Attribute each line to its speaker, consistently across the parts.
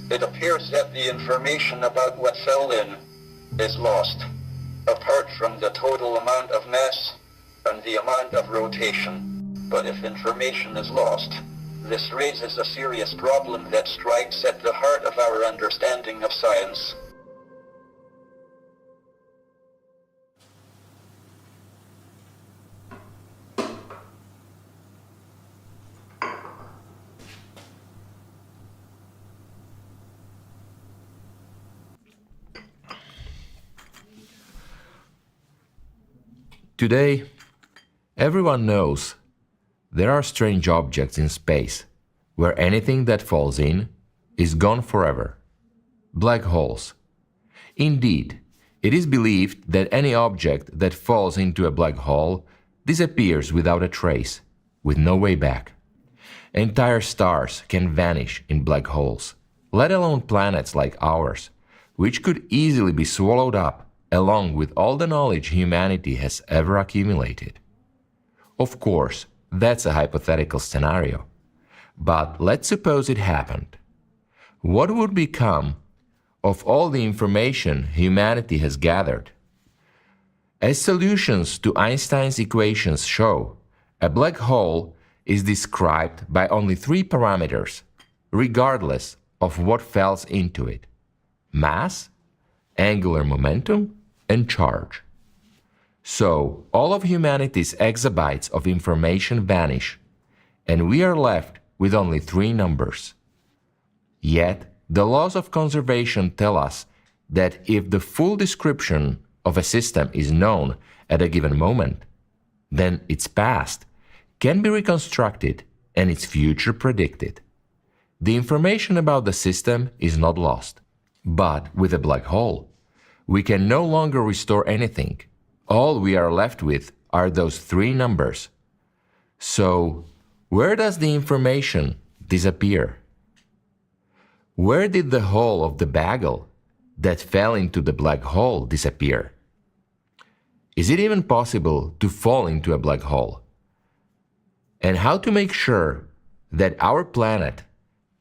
Speaker 1: It appears that the information about what fell in is lost, apart from the total amount of mass and the amount of rotation. But if information is lost, this raises a serious problem that strikes at the heart of our understanding of science.
Speaker 2: Today, everyone knows there are strange objects in space where anything that falls in is gone forever. Black holes. Indeed, it is believed that any object that falls into a black hole disappears without a trace, with no way back. Entire stars can vanish in black holes, let alone planets like ours, which could easily be swallowed up along with all the knowledge humanity has ever accumulated. Of course, that's a hypothetical scenario. But let's suppose it happened. What would become of all the information humanity has gathered? As solutions to Einstein's equations show, a black hole is described by only 3 parameters, regardless of what falls into it: mass, angular momentum, and charge. So, all of humanity's exabytes of information vanish, and we are left with only 3 numbers. Yet, the laws of conservation tell us that if the full description of a system is known at a given moment, then its past can be reconstructed and its future predicted. The information about the system is not lost. But with a black hole, we can no longer restore anything. All we are left with are those 3 numbers. So, where does the information disappear? Where did the whole of the bagel that fell into the black hole disappear? Is it even possible to fall into a black hole? And how to make sure that our planet,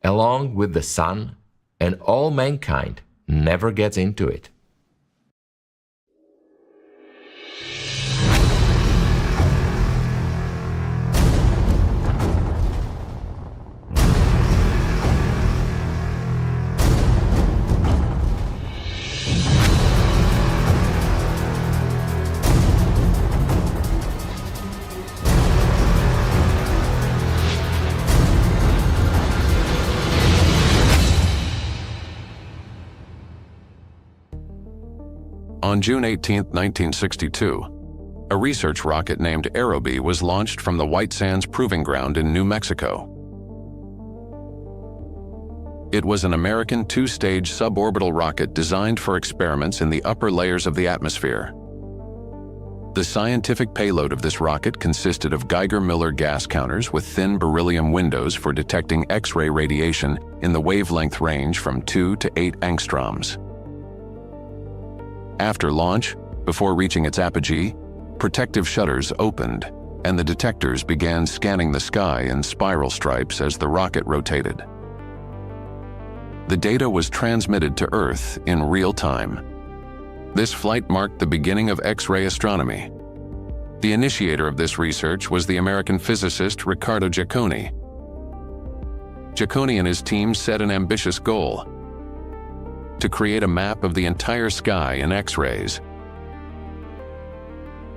Speaker 2: along with the sun and all mankind, never gets into it?
Speaker 3: On June 18, 1962, a research rocket named Aerobee was launched from the White Sands Proving Ground in New Mexico. It was an American 2-stage suborbital rocket designed for experiments in the upper layers of the atmosphere. The scientific payload of this rocket consisted of Geiger-Miller gas counters with thin beryllium windows for detecting X-ray radiation in the wavelength range from 2 to 8 angstroms. After launch, before reaching its apogee, protective shutters opened, and the detectors began scanning the sky in spiral stripes as the rocket rotated. The data was transmitted to Earth in real time. This flight marked the beginning of X-ray astronomy. The initiator of this research was the American physicist Riccardo Giacconi. Giacconi and his team set an ambitious goal: to create a map of the entire sky in X-rays.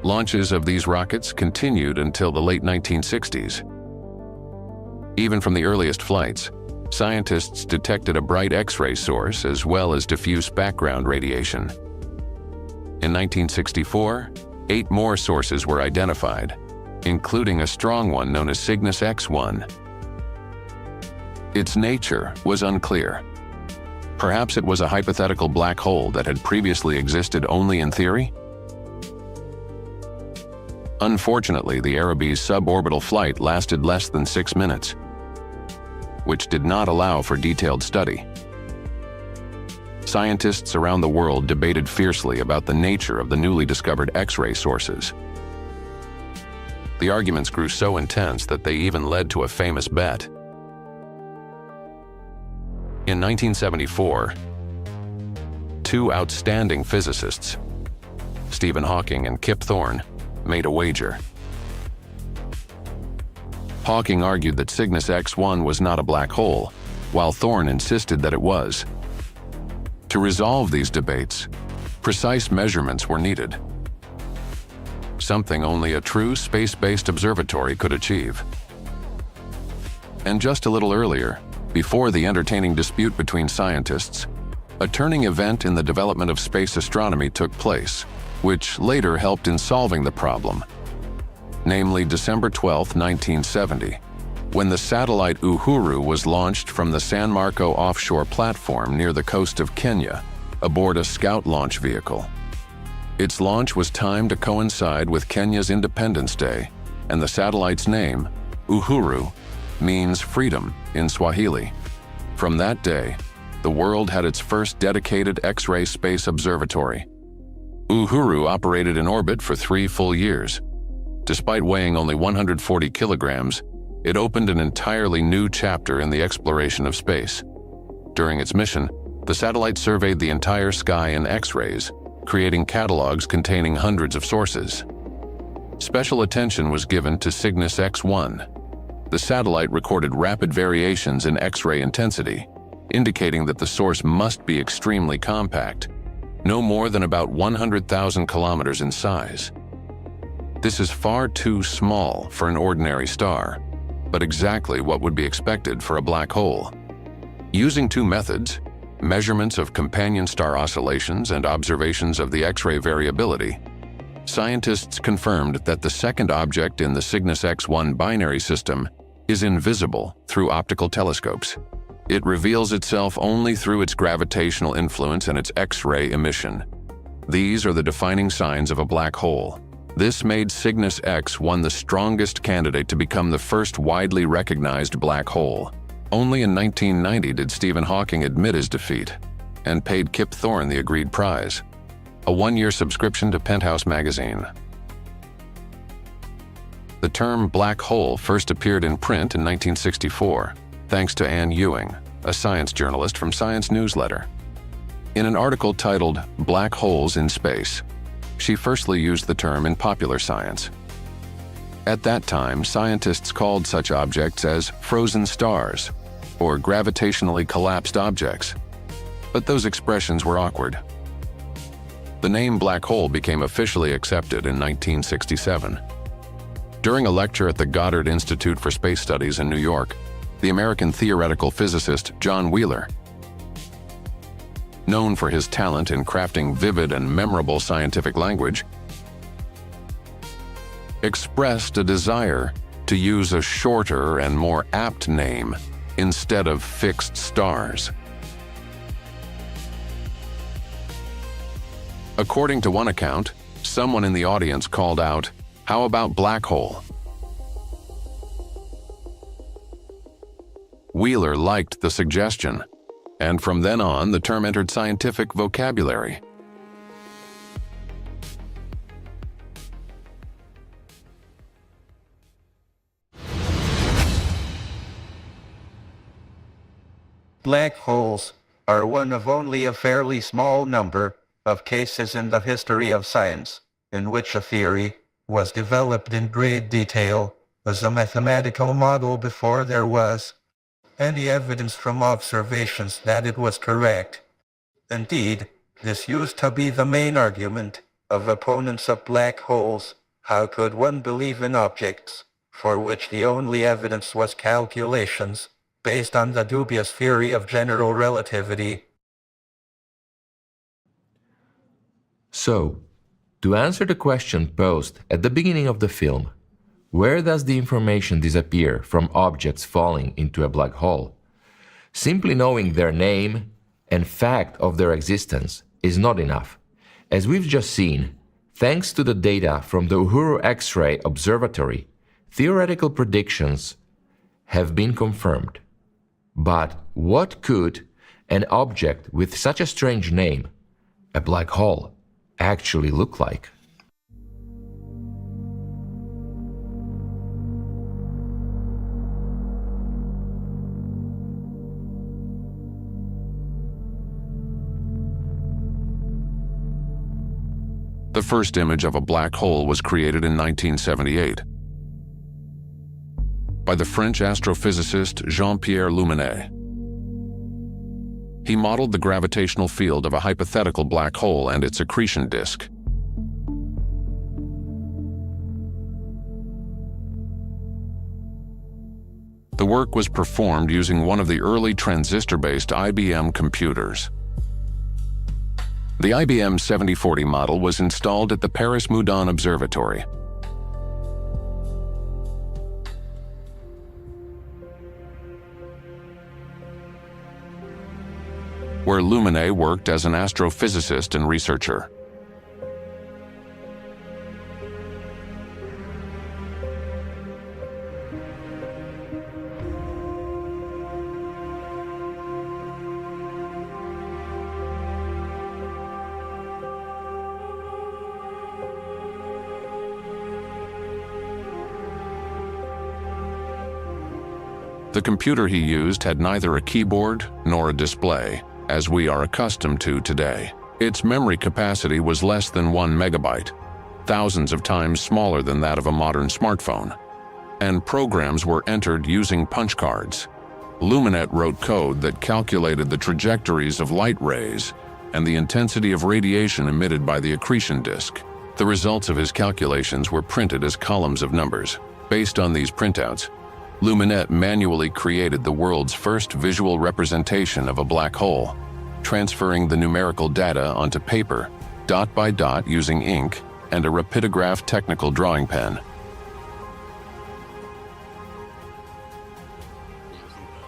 Speaker 3: Launches of these rockets continued until the late 1960s. Even from the earliest flights, scientists detected a bright X-ray source as well as diffuse background radiation. In 1964, 8 more sources were identified, including a strong one known as Cygnus X1. Its nature was unclear. Perhaps it was a hypothetical black hole that had previously existed only in theory? Unfortunately, the Aerobee's suborbital flight lasted less than 6 minutes, which did not allow for detailed study. Scientists around the world debated fiercely about the nature of the newly discovered X-ray sources. The arguments grew so intense that they even led to a famous bet. In 1974, two outstanding physicists, Stephen Hawking and Kip Thorne, made a wager. Hawking argued that Cygnus X1 was not a black hole, while Thorne insisted that it was. To resolve these debates, precise measurements were needed, something only a true space-based observatory could achieve. And just a little earlier, before the entertaining dispute between scientists, a turning event in the development of space astronomy took place, which later helped in solving the problem. Namely, December 12, 1970, when the satellite Uhuru was launched from the San Marco offshore platform near the coast of Kenya, aboard a scout launch vehicle. Its launch was timed to coincide with Kenya's Independence Day, and the satellite's name, Uhuru, means freedom in Swahili. From that day, the world had its first dedicated X-ray space observatory. Uhuru operated in orbit for 3 full years. Despite weighing only 140 kilograms, it opened an entirely new chapter in the exploration of space. During its mission, the satellite surveyed the entire sky in X-rays, creating catalogs containing hundreds of sources. Special attention was given to Cygnus X1. The satellite recorded rapid variations in X-ray intensity, indicating that the source must be extremely compact, no more than about 100,000 kilometers in size. This is far too small for an ordinary star, but exactly what would be expected for a black hole. Using two methods, measurements of companion star oscillations and observations of the X-ray variability, scientists confirmed that the second object in the Cygnus X1 binary system is invisible through optical telescopes. It reveals itself only through its gravitational influence and its X-ray emission. These are the defining signs of a black hole. This made Cygnus X1 the strongest candidate to become the first widely recognized black hole. Only in 1990 did Stephen Hawking admit his defeat and paid Kip Thorne the agreed prize, a 1-year subscription to Penthouse magazine. The term black hole first appeared in print in 1964, thanks to Anne Ewing, a science journalist from Science Newsletter. In an article titled "Black Holes in Space," she firstly used the term in popular science. At that time, scientists called such objects as frozen stars or gravitationally collapsed objects, but those expressions were awkward. The name black hole became officially accepted in 1967. During a lecture at the Goddard Institute for Space Studies in New York, the American theoretical physicist John Wheeler, known for his talent in crafting vivid and memorable scientific language, expressed a desire to use a shorter and more apt name instead of fixed stars. According to one account, someone in the audience called out, "How about black hole?" Wheeler liked the suggestion, and from then on, the term entered scientific vocabulary.
Speaker 1: Black holes are one of only a fairly small number of cases in the history of science in which a theory was developed in great detail as a mathematical model before there was any evidence from observations that it was correct. Indeed, this used to be the main argument of opponents of black holes. How could one believe in objects for which the only evidence was calculations based on the dubious theory of general relativity?
Speaker 2: So, to answer the question posed at the beginning of the film, where does the information disappear from objects falling into a black hole? Simply knowing their name and fact of their existence is not enough. As we've just seen, thanks to the data from the Uhuru X-ray Observatory, theoretical predictions have been confirmed. But what could an object with such a strange name, a black hole, actually look like?
Speaker 3: The first image of a black hole was created in 1978 by the French astrophysicist Jean-Pierre Luminet. He modeled the gravitational field of a hypothetical black hole and its accretion disk. The work was performed using one of the early transistor-based IBM computers. The IBM 7040 model was installed at the Paris Moudon Observatory. Where Luminet worked as an astrophysicist and researcher. The computer he used had neither a keyboard nor a display, as we are accustomed to today. Its memory capacity was less than 1 megabyte, thousands of times smaller than that of a modern smartphone. And programs were entered using punch cards. Luminet wrote code that calculated the trajectories of light rays and the intensity of radiation emitted by the accretion disk. The results of his calculations were printed as columns of numbers. Based on these printouts, Luminet manually created the world's first visual representation of a black hole, transferring the numerical data onto paper, dot by dot using ink and a rapidograph technical drawing pen.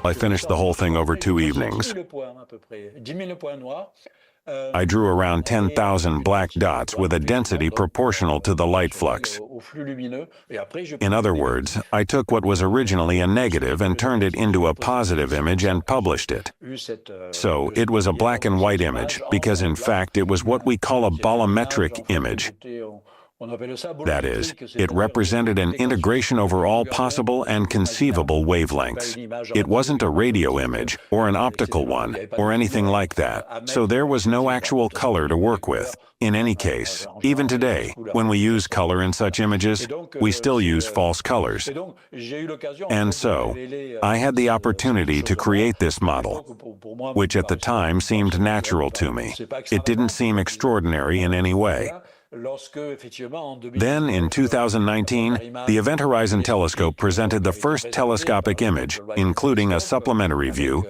Speaker 4: I finished the whole thing over 2 evenings. I drew around 10,000 black dots with a density proportional to the light flux. In other words, I took what was originally a negative and turned it into a positive image and published it. So it was a black and white image, because in fact it was what we call a bolometric image. That is, it represented an integration over all possible and conceivable wavelengths. It wasn't a radio image, or an optical one, or anything like that, so there was no actual color to work with. In any case, even today, when we use color in such images, we still use false colors. And so, I had the opportunity to create this model, which at the time seemed natural to me. It didn't seem extraordinary in any way. Then, in 2019, the Event Horizon Telescope presented the first telescopic image, including a supplementary view,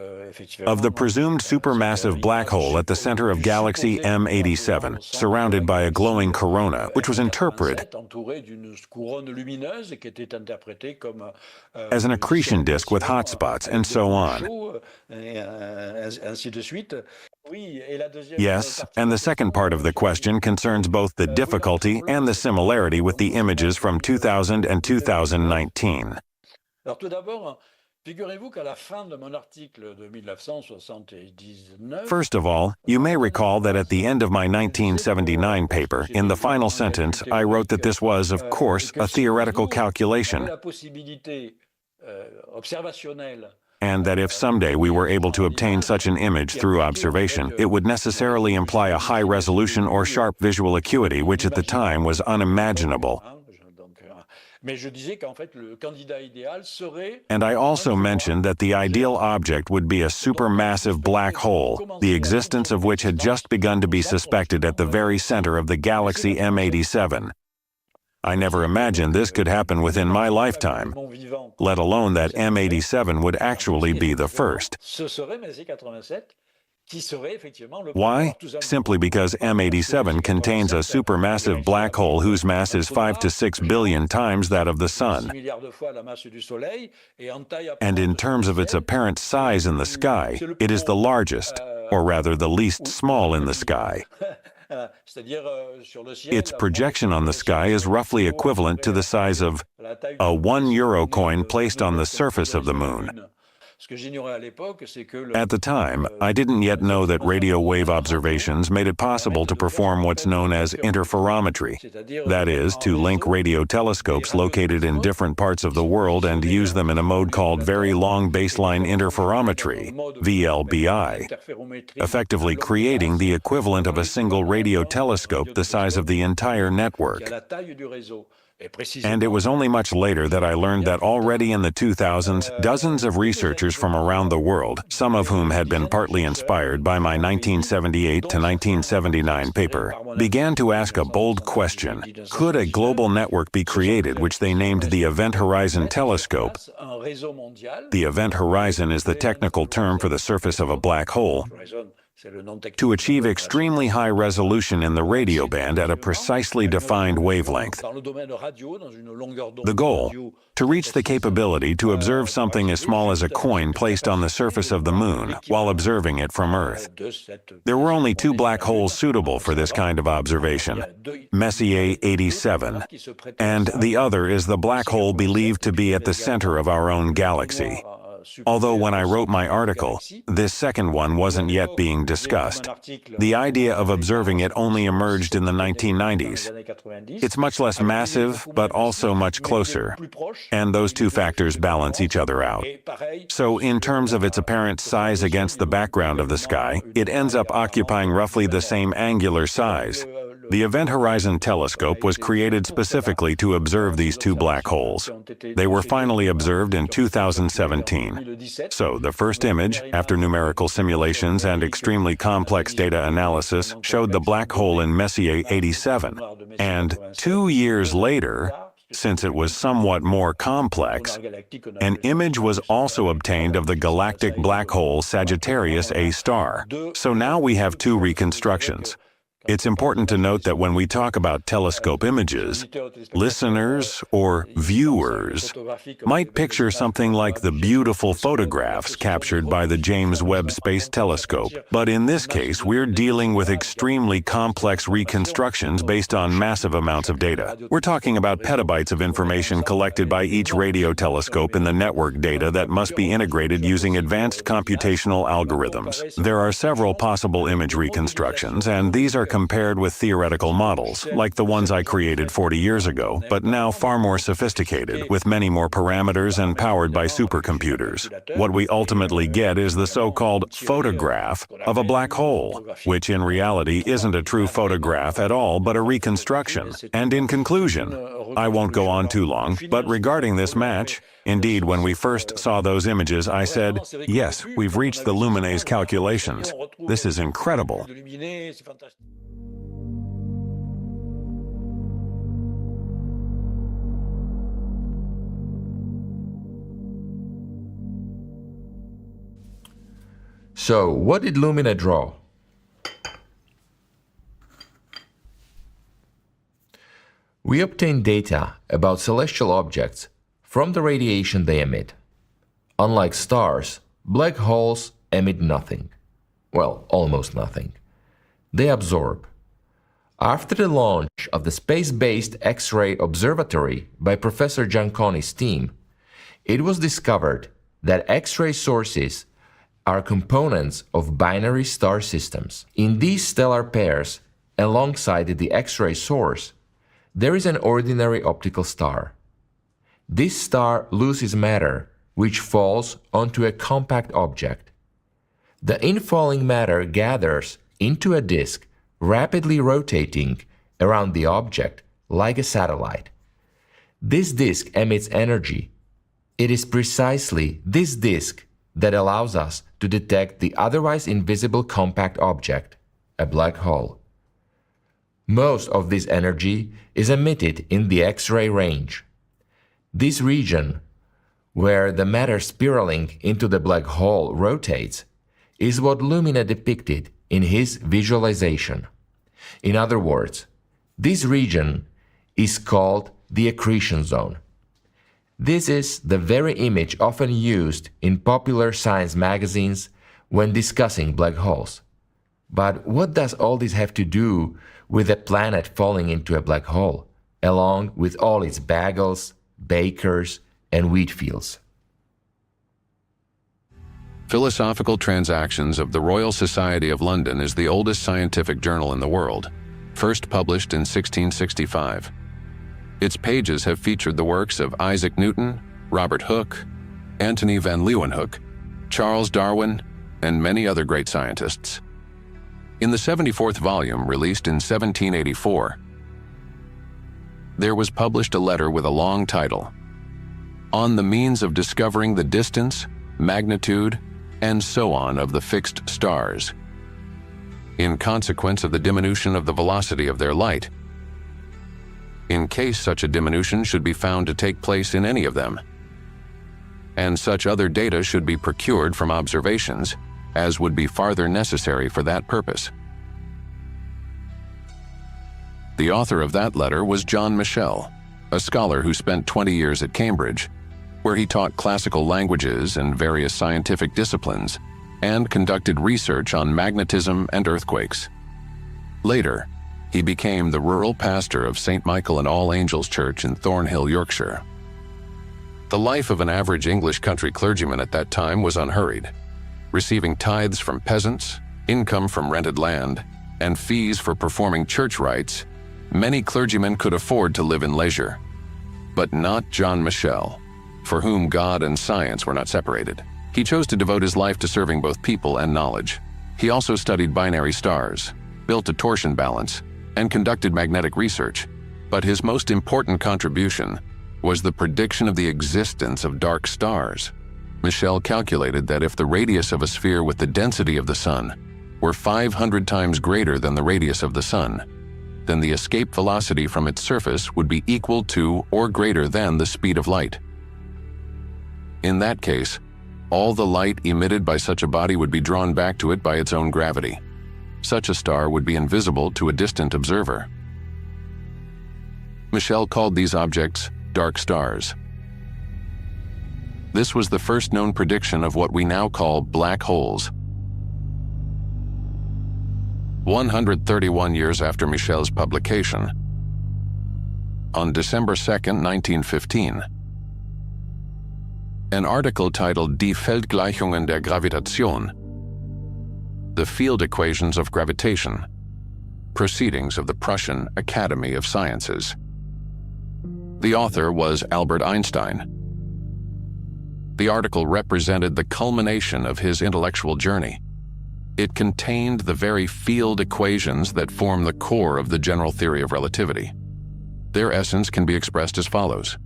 Speaker 4: of the presumed supermassive black hole at the center of galaxy M87, surrounded by a glowing corona, which was interpreted as an accretion disk with hotspots, and so on. Yes, and the second part of the question concerns both the difficulty and the similarity with the images from 2000 and 2019. First of all, you may recall that at the end of my 1979 paper, in the final sentence, I wrote that this was, of course, a theoretical calculation, and that if someday we were able to obtain such an image through observation, it would necessarily imply a high resolution or sharp visual acuity, which at the time was unimaginable. And I also mentioned that the ideal object would be a supermassive black hole, the existence of which had just begun to be suspected at the very center of the galaxy M87. I never imagined this could happen within my lifetime, let alone that M87 would actually be the first. Why? Simply because M87 contains a supermassive black hole whose mass is 5 to 6 billion times that of the Sun. And in terms of its apparent size in the sky, it is the largest, or rather the least small in the sky. Its projection on the sky is roughly equivalent to the size of a €1 coin placed on the surface of the Moon. At the time, I didn't yet know that radio wave observations made it possible to perform what's known as interferometry. That is, to link radio telescopes located in different parts of the world and use them in a mode called Very Long Baseline Interferometry, VLBI, effectively creating the equivalent of a single radio telescope the size of the entire network. And it was only much later that I learned that already in the 2000s, dozens of researchers from around the world, some of whom had been partly inspired by my 1978 to 1979 paper, began to ask a bold question: could a global network be created which they named the Event Horizon Telescope? The event horizon is the technical term for the surface of a black hole, to achieve extremely high resolution in the radio band at a precisely defined wavelength. The goal: to reach the capability to observe something as small as a coin placed on the surface of the moon while observing it from Earth. There were only two black holes suitable for this kind of observation, Messier 87, and the other is the black hole believed to be at the center of our own galaxy. Although when I wrote my article, this second one wasn't yet being discussed. The idea of observing it only emerged in the 1990s. It's much less massive, but also much closer, and those two factors balance each other out. So in terms of its apparent size against the background of the sky, it ends up occupying roughly the same angular size. The Event Horizon Telescope was created specifically to observe these two black holes. They were finally observed in 2017. So the first image, after numerical simulations and extremely complex data analysis, showed the black hole in Messier 87. And 2 years later, since it was somewhat more complex, an image was also obtained of the galactic black hole Sagittarius A star. So now we have two reconstructions. It's important to note that when we talk about telescope images, listeners or viewers might picture something like the beautiful photographs captured by the James Webb Space Telescope. But in this case, we're dealing with extremely complex reconstructions based on massive amounts of data. We're talking about petabytes of information collected by each radio telescope in the network data that must be integrated using advanced computational algorithms. There are several possible image reconstructions, and these are compared with theoretical models, like the ones I created 40 years ago, but now far more sophisticated, with many more parameters and powered by supercomputers. What we ultimately get is the so-called photograph of a black hole, which in reality isn't a true photograph at all, but a reconstruction. And in conclusion, I won't go on too long, but regarding this match, indeed, when we first saw those images, I said, yes, we've reached the Luminay's calculations. This is incredible.
Speaker 2: So, what did Lumina draw? We obtain data about celestial objects from the radiation they emit. Unlike stars, black holes emit nothing. Well, almost nothing. They absorb. After the launch of the space-based X-ray observatory by Professor Gianconi's team, it was discovered that X-ray sources are components of binary star systems. In these stellar pairs, alongside the X-ray source, there is an ordinary optical star. This star loses matter, which falls onto a compact object. The infalling matter gathers into a disk, rapidly rotating around the object like a satellite. This disk emits energy. It is precisely this disk that allows us to detect the otherwise invisible compact object, a black hole. Most of this energy is emitted in the X-ray range. This region, where the matter spiraling into the black hole rotates, is what Lumina depicted in his visualization. In other words, this region is called the accretion zone. This is the very image often used in popular science magazines when discussing black holes. But what does all this have to do with a planet falling into a black hole, along with all its bagels, bakers, and wheat fields?
Speaker 3: Philosophical Transactions of the Royal Society of London is the oldest scientific journal in the world, first published in 1665. Its pages have featured the works of Isaac Newton, Robert Hooke, Antony van Leeuwenhoek, Charles Darwin, and many other great scientists. In the 74th volume, released in 1784, there was published a letter with a long title, On the Means of Discovering the Distance, Magnitude, and so on of the Fixed Stars, in consequence of the diminution of the velocity of their light, in case such a diminution should be found to take place in any of them, and such other data should be procured from observations as would be farther necessary for that purpose. The author of that letter was John Michell, a scholar who spent 20 years at Cambridge, where he taught classical languages and various scientific disciplines and conducted research on magnetism and earthquakes. Later, he became the rural pastor of St. Michael and All Angels Church in Thornhill, Yorkshire. The life of an average English country clergyman at that time was unhurried, receiving tithes from peasants, income from rented land, and fees for performing church rites. Many clergymen could afford to live in leisure, but not John Michell, for whom God and science were not separated. He chose to devote his life to serving both people and knowledge. He also studied binary stars, built a torsion balance, and conducted magnetic research. But his most important contribution was the prediction of the existence of dark stars. Michell calculated that if the radius of a sphere with the density of the Sun were 500 times greater than the radius of the Sun, then the escape velocity from its surface would be equal to or greater than the speed of light. In that case, all the light emitted by such a body would be drawn back to it by its own gravity. Such a star would be invisible to a distant observer. Michell called these objects dark stars. This was the first known prediction of what we now call black holes. 131 years after Michell's publication, on December 2, 1915, an article titled Die Feldgleichungen der Gravitation, The Field Equations of Gravitation, Proceedings of the Prussian Academy of Sciences. The author was Albert Einstein. The article represented the culmination of his intellectual journey. It contained the very field equations that form the core of the general theory of relativity. Their essence can be expressed as follows: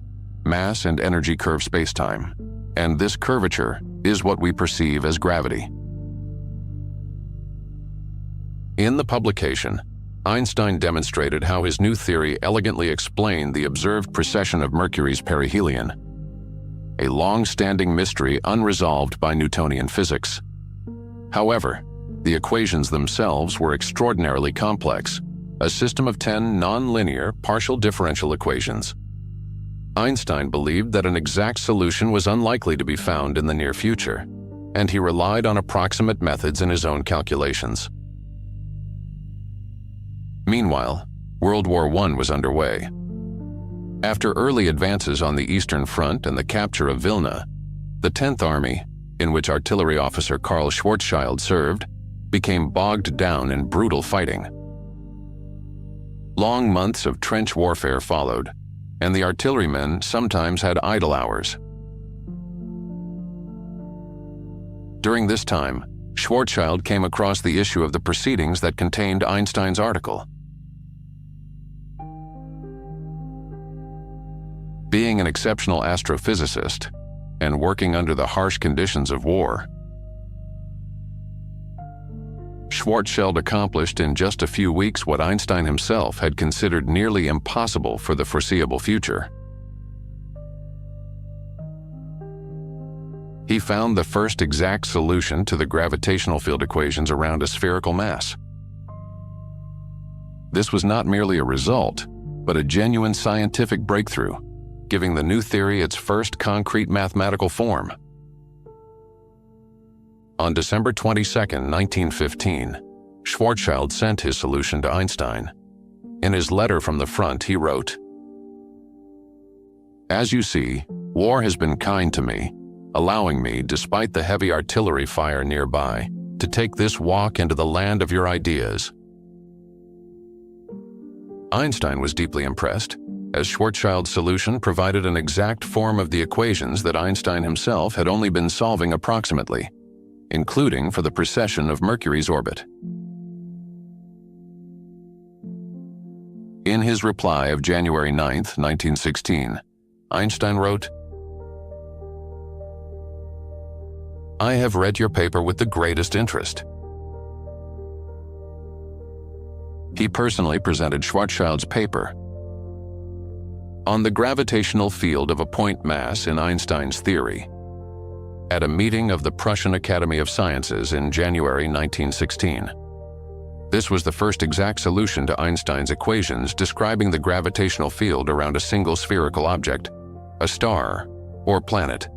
Speaker 3: mass and energy curve spacetime, and this curvature is what we perceive as gravity. In the publication, Einstein demonstrated how his new theory elegantly explained the observed precession of Mercury's perihelion, a long-standing mystery unresolved by Newtonian physics. However, the equations themselves were extraordinarily complex, a system of 10 non-linear partial differential equations. Einstein believed that an exact solution was unlikely to be found in the near future, and he relied on approximate methods in his own calculations. Meanwhile, World War I was underway. After early advances on the Eastern Front and the capture of Vilna, the 10th Army, in which artillery officer Karl Schwarzschild served, became bogged down in brutal fighting. Long months of trench warfare followed, and the artillerymen sometimes had idle hours. During this time, Schwarzschild came across the issue of the proceedings that contained Einstein's article. Being an exceptional astrophysicist and working under the harsh conditions of war, Schwarzschild accomplished in just a few weeks what Einstein himself had considered nearly impossible for the foreseeable future. He found the first exact solution to the gravitational field equations around a spherical mass. This was not merely a result, but a genuine scientific breakthrough, giving the new theory its first concrete mathematical form. On December 22, 1915, Schwarzschild sent his solution to Einstein. In his letter from the front, he wrote, "As you see, war has been kind to me. allowing me, despite the heavy artillery fire nearby, to take this walk into the land of your ideas. Einstein was deeply impressed, as Schwarzschild's solution provided an exact form of the equations that Einstein himself had only been solving approximately, including for the precession of Mercury's orbit. In his reply of January 9, 1916, Einstein wrote, "I have read your paper with the greatest interest." He personally presented Schwarzschild's paper on the gravitational field of a point mass in Einstein's theory at a meeting of the Prussian Academy of Sciences in January 1916. This was the first exact solution to Einstein's equations describing the gravitational field around a single spherical object, a star, or planet.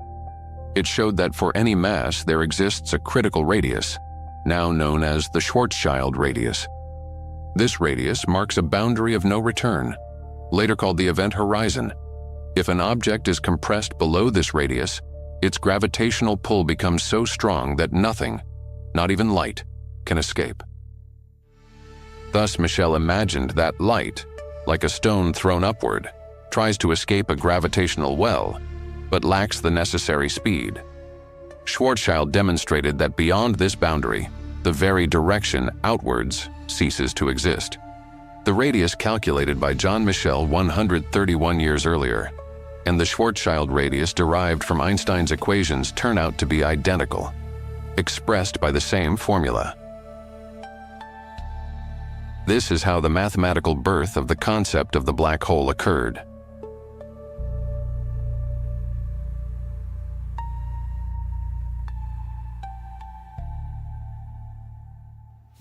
Speaker 3: It showed that for any mass there exists a critical radius, now known as the Schwarzschild radius. This radius marks a boundary of no return, later called the event horizon. If an object is compressed below this radius, its gravitational pull becomes so strong that nothing, not even light, can escape. Thus, Michel imagined that light, like a stone thrown upward, tries to escape a gravitational well, but lacks the necessary speed. Schwarzschild demonstrated that beyond this boundary, the very direction outwards ceases to exist. The radius calculated by John Michel 131 years earlier, and the Schwarzschild radius derived from Einstein's equations turn out to be identical, expressed by the same formula. This is how the mathematical birth of the concept of the black hole occurred.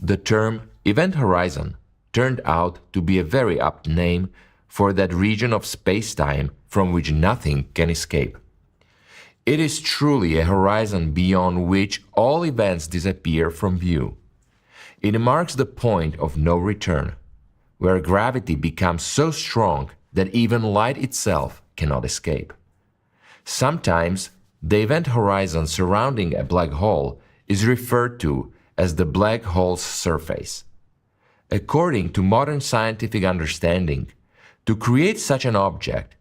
Speaker 2: The term event horizon turned out to be a very apt name for that region of space-time from which nothing can escape. It is truly a horizon beyond which all events disappear from view. It marks the point of no return, where gravity becomes so strong that even light itself cannot escape. Sometimes the event horizon surrounding a black hole is referred to as the black hole's surface. According to modern scientific understanding, to create such an object,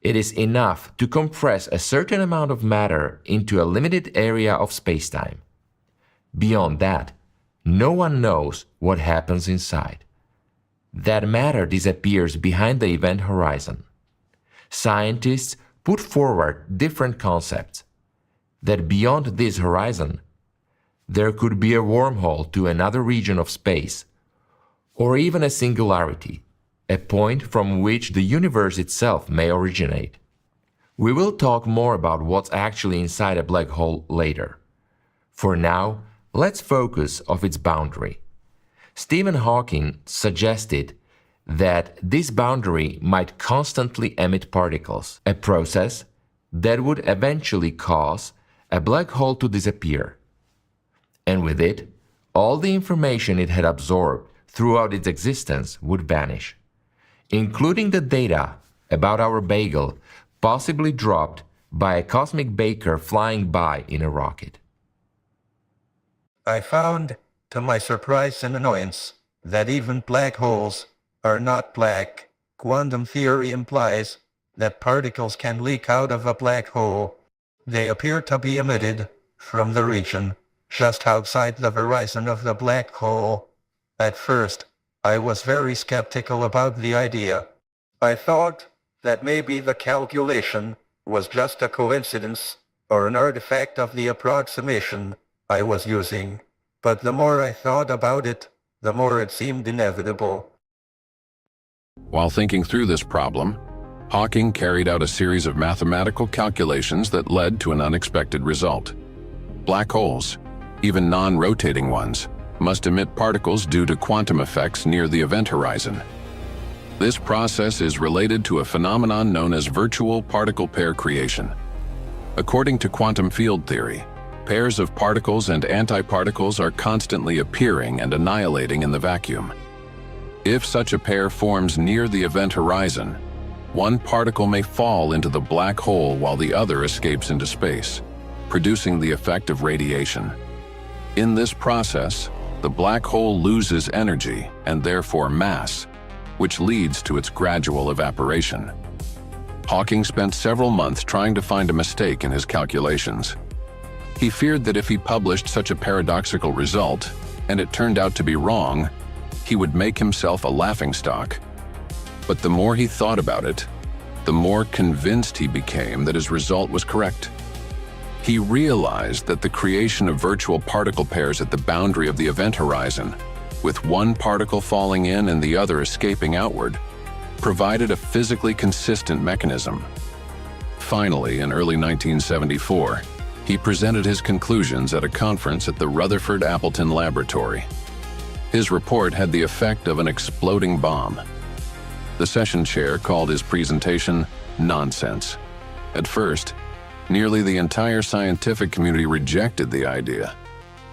Speaker 2: it is enough to compress a certain amount of matter into a limited area of spacetime. Beyond that, no one knows what happens inside. That matter disappears behind the event horizon. Scientists put forward different concepts, that beyond this horizon, there could be a wormhole to another region of space, or even a singularity, a point from which the universe itself may originate. We will talk more about what's actually inside a black hole later. For now, let's focus on its boundary. Stephen Hawking suggested that this boundary might constantly emit particles, a process that would eventually cause a black hole to disappear. And with it, all the information it had absorbed throughout its existence would vanish, including the data about our bagel possibly dropped by a cosmic baker flying by in a rocket.
Speaker 1: I found, to my surprise and annoyance, that even black holes are not black. Quantum theory implies that particles can leak out of a black hole. They appear to be emitted from the region just outside the horizon of the black hole. At first, I was very skeptical about the idea. I thought that maybe the calculation was just a coincidence or an artifact of the approximation I was using. But the more I thought about it, the more it seemed inevitable.
Speaker 3: While thinking through this problem, Hawking carried out a series of mathematical calculations that led to an unexpected result. Black holes, even non-rotating ones, must emit particles due to quantum effects near the event horizon. This process is related to a phenomenon known as virtual particle pair creation. According to quantum field theory, pairs of particles and antiparticles are constantly appearing and annihilating in the vacuum. If such a pair forms near the event horizon, one particle may fall into the black hole while the other escapes into space. producing the effect of radiation. In this process, the black hole loses energy and therefore mass, which leads to its gradual evaporation. Hawking spent several months trying to find a mistake in his calculations. He feared that if he published such a paradoxical result, and it turned out to be wrong, he would make himself a laughingstock. But the more he thought about it, the more convinced he became that his result was correct. He realized that the creation of virtual particle pairs at the boundary of the event horizon, with one particle falling in and the other escaping outward, provided a physically consistent mechanism. Finally, in early 1974, he presented his conclusions at a conference at the Rutherford Appleton Laboratory. His report had the effect of an exploding bomb. The session chair called his presentation nonsense. At first, nearly the entire scientific community rejected the idea.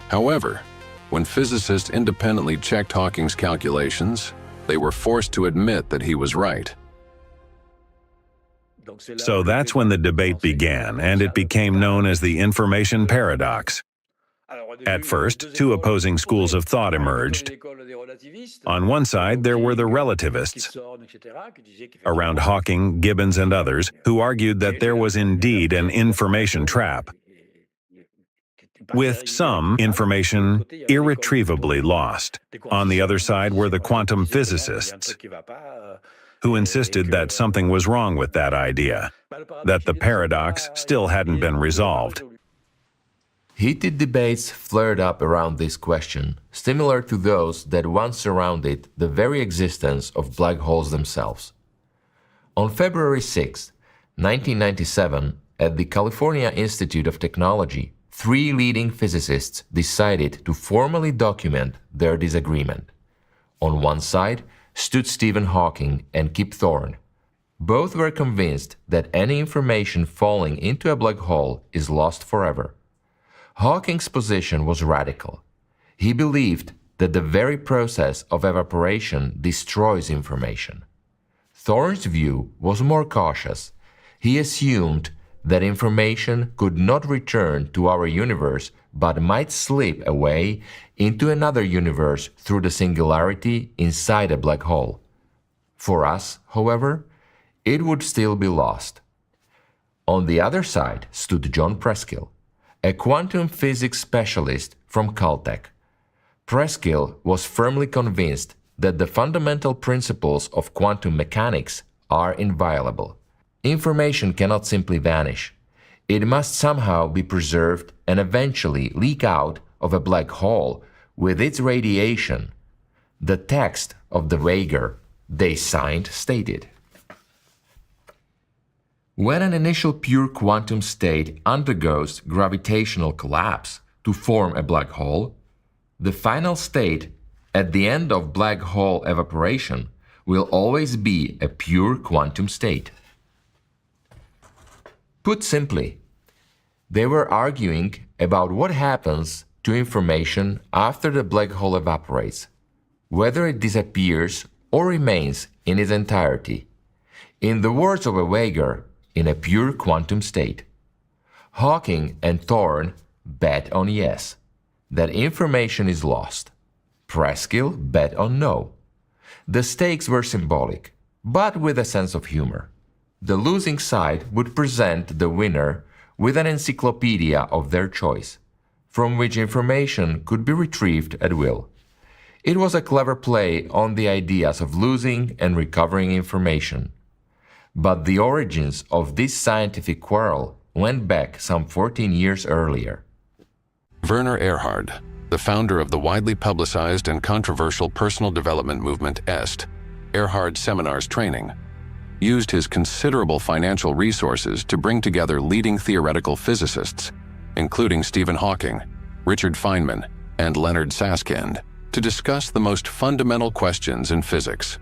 Speaker 3: However, when physicists independently checked Hawking's calculations, they were forced to admit that he was right.
Speaker 4: So that's when the debate began, and it became known as the information paradox. At first, two opposing schools of thought emerged. On one side, there were the relativists, around Hawking, Gibbons, and others, who argued that there was indeed an information trap, with some information irretrievably lost. On the other side were the quantum physicists, who insisted that something was wrong with that idea, that the paradox still hadn't been resolved.
Speaker 2: Heated debates flared up around this question, similar to those that once surrounded the very existence of black holes themselves. On February 6, 1997, at the California Institute of Technology, three leading physicists decided to formally document their disagreement. On one side stood Stephen Hawking and Kip Thorne. Both were convinced that any information falling into a black hole is lost forever. Hawking's position was radical. He believed that the very process of evaporation destroys information. Thorne's view was more cautious. He assumed that information could not return to our universe but might slip away into another universe through the singularity inside a black hole. For us, however, it would still be lost. On the other side stood John Preskill, a quantum physics specialist from Caltech. Preskill was firmly convinced that the fundamental principles of quantum mechanics are inviolable. Information cannot simply vanish. It must somehow be preserved and eventually leak out of a black hole with its radiation. The text of the wager they signed stated, "When an initial pure quantum state undergoes gravitational collapse to form a black hole, the final state at the end of black hole evaporation will always be a pure quantum state." Put simply, they were arguing about what happens to information after the black hole evaporates, whether it disappears or remains in its entirety. In the words of a wager, in a pure quantum state. Hawking and Thorne bet on yes, that information is lost. Preskill bet on no. The stakes were symbolic, but with a sense of humor. The losing side would present the winner with an encyclopedia of their choice, from which information could be retrieved at will. It was a clever play on the ideas of losing and recovering information. But the origins of this scientific quarrel went back some 14 years earlier.
Speaker 3: Werner Erhard, the founder of the widely publicized and controversial personal development movement EST, Erhard Seminars Training, used his considerable financial resources to bring together leading theoretical physicists, including Stephen Hawking, Richard Feynman, and Leonard Susskind, to discuss the most fundamental questions in physics.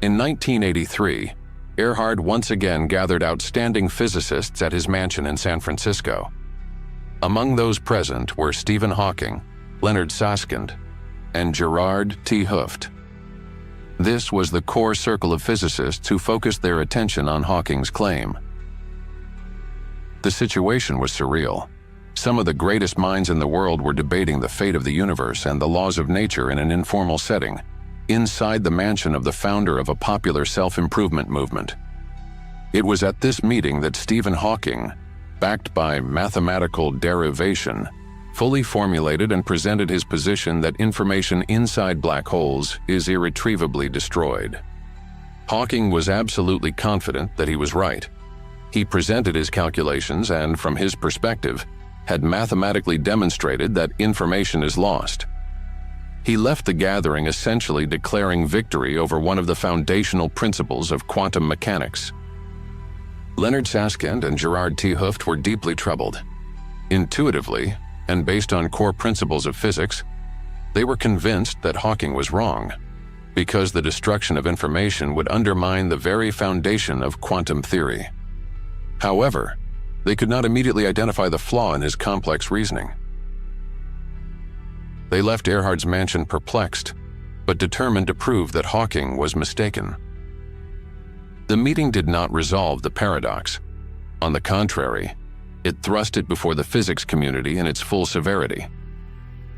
Speaker 3: In 1983, Erhard once again gathered outstanding physicists at his mansion in San Francisco. Among those present were Stephen Hawking, Leonard Susskind, and Gerard T. Hooft. This was the core circle of physicists who focused their attention on Hawking's claim. The situation was surreal. some of the greatest minds in the world were debating the fate of the universe and the laws of nature in an informal setting, inside the mansion of the founder of a popular self-improvement movement. It was at this meeting that Stephen Hawking, backed by mathematical derivation, fully formulated and presented his position that information inside black holes is irretrievably destroyed. Hawking was absolutely confident that he was right. He presented his calculations and, from his perspective, had mathematically demonstrated that information is lost. He left the gathering essentially declaring victory over one of the foundational principles of quantum mechanics. Leonard Susskind and Gerard T. Hooft were deeply troubled. Intuitively, and based on core principles of physics, they were convinced that Hawking was wrong, because the destruction of information would undermine the very foundation of quantum theory. However, they could not immediately identify the flaw in his complex reasoning. They left Erhard's mansion perplexed, but determined to prove that Hawking was mistaken. The meeting did not resolve the paradox. On the contrary, it thrust it before the physics community in its full severity.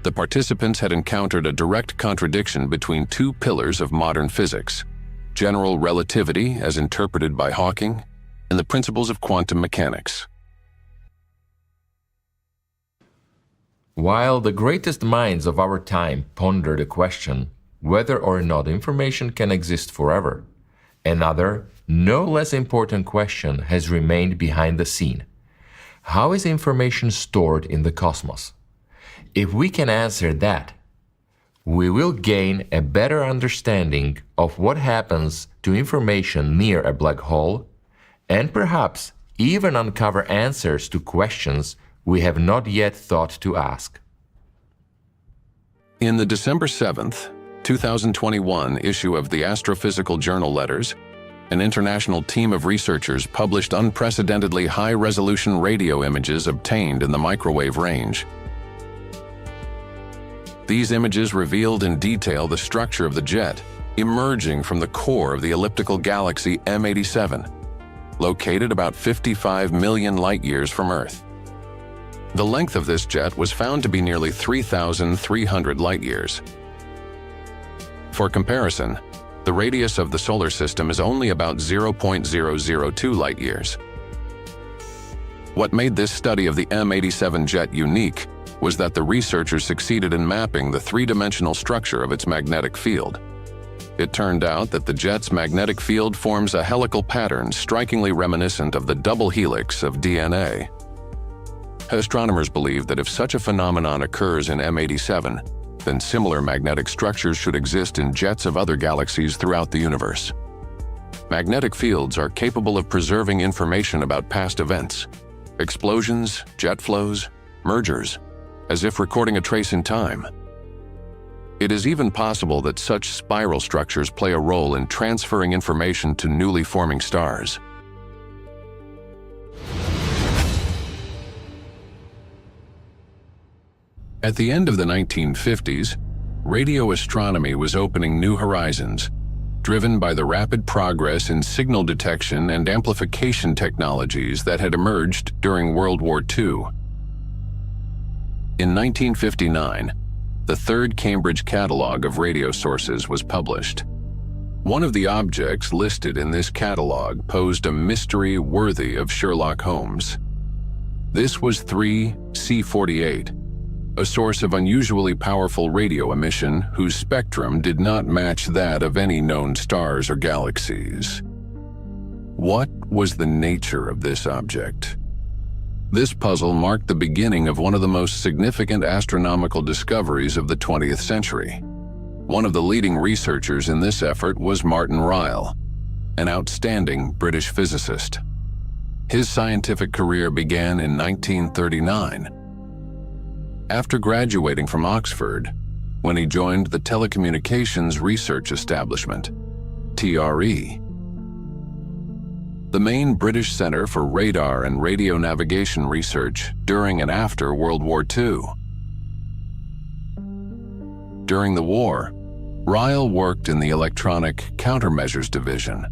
Speaker 3: The participants had encountered a direct contradiction between two pillars of modern physics: general relativity as interpreted by Hawking, and the principles of quantum mechanics.
Speaker 2: While the greatest minds of our time ponder the question whether or not information can exist forever, another, no less important question has remained behind the scene. How is information stored in the cosmos? If we can answer that, we will gain a better understanding of what happens to information near a black hole, and perhaps even uncover answers to questions we have not yet thought to ask.
Speaker 3: In the December 7th, 2021 issue of the Astrophysical Journal Letters, an international team of researchers published unprecedentedly high-resolution radio images obtained in the microwave range. These images revealed in detail the structure of the jet emerging from the core of the elliptical galaxy M87, located about 55 million light-years from Earth. The length of this jet was found to be nearly 3,300 light-years. For comparison, the radius of the solar system is only about 0.002 light-years. What made this study of the M87 jet unique was that the researchers succeeded in mapping the three-dimensional structure of its magnetic field. It turned out that the jet's magnetic field forms a helical pattern strikingly reminiscent of the double helix of DNA. Astronomers believe that if such a phenomenon occurs in M87, then similar magnetic structures should exist in jets of other galaxies throughout the universe. Magnetic fields are capable of preserving information about past events, explosions, jet flows, mergers, as if recording a trace in time. It is even possible that such spiral structures play a role in transferring information to newly forming stars. At the end of the 1950s, radio astronomy was opening new horizons, driven by the rapid progress in signal detection and amplification technologies that had emerged during World War II. In 1959, the third Cambridge Catalogue of radio sources was published. One of the objects listed in this catalog posed a mystery worthy of Sherlock Holmes. This was 3C48, a source of unusually powerful radio emission whose spectrum did not match that of any known stars or galaxies. What was the nature of this object? This puzzle marked the beginning of one of the most significant astronomical discoveries of the 20th century. One of the leading researchers in this effort was Martin Ryle, an outstanding British physicist. His scientific career began in 1939. After graduating from Oxford, when he joined the Telecommunications Research Establishment, TRE, the main British center for radar and radio navigation research during and after World War II. During the war, Ryle worked in the Electronic Countermeasures Division.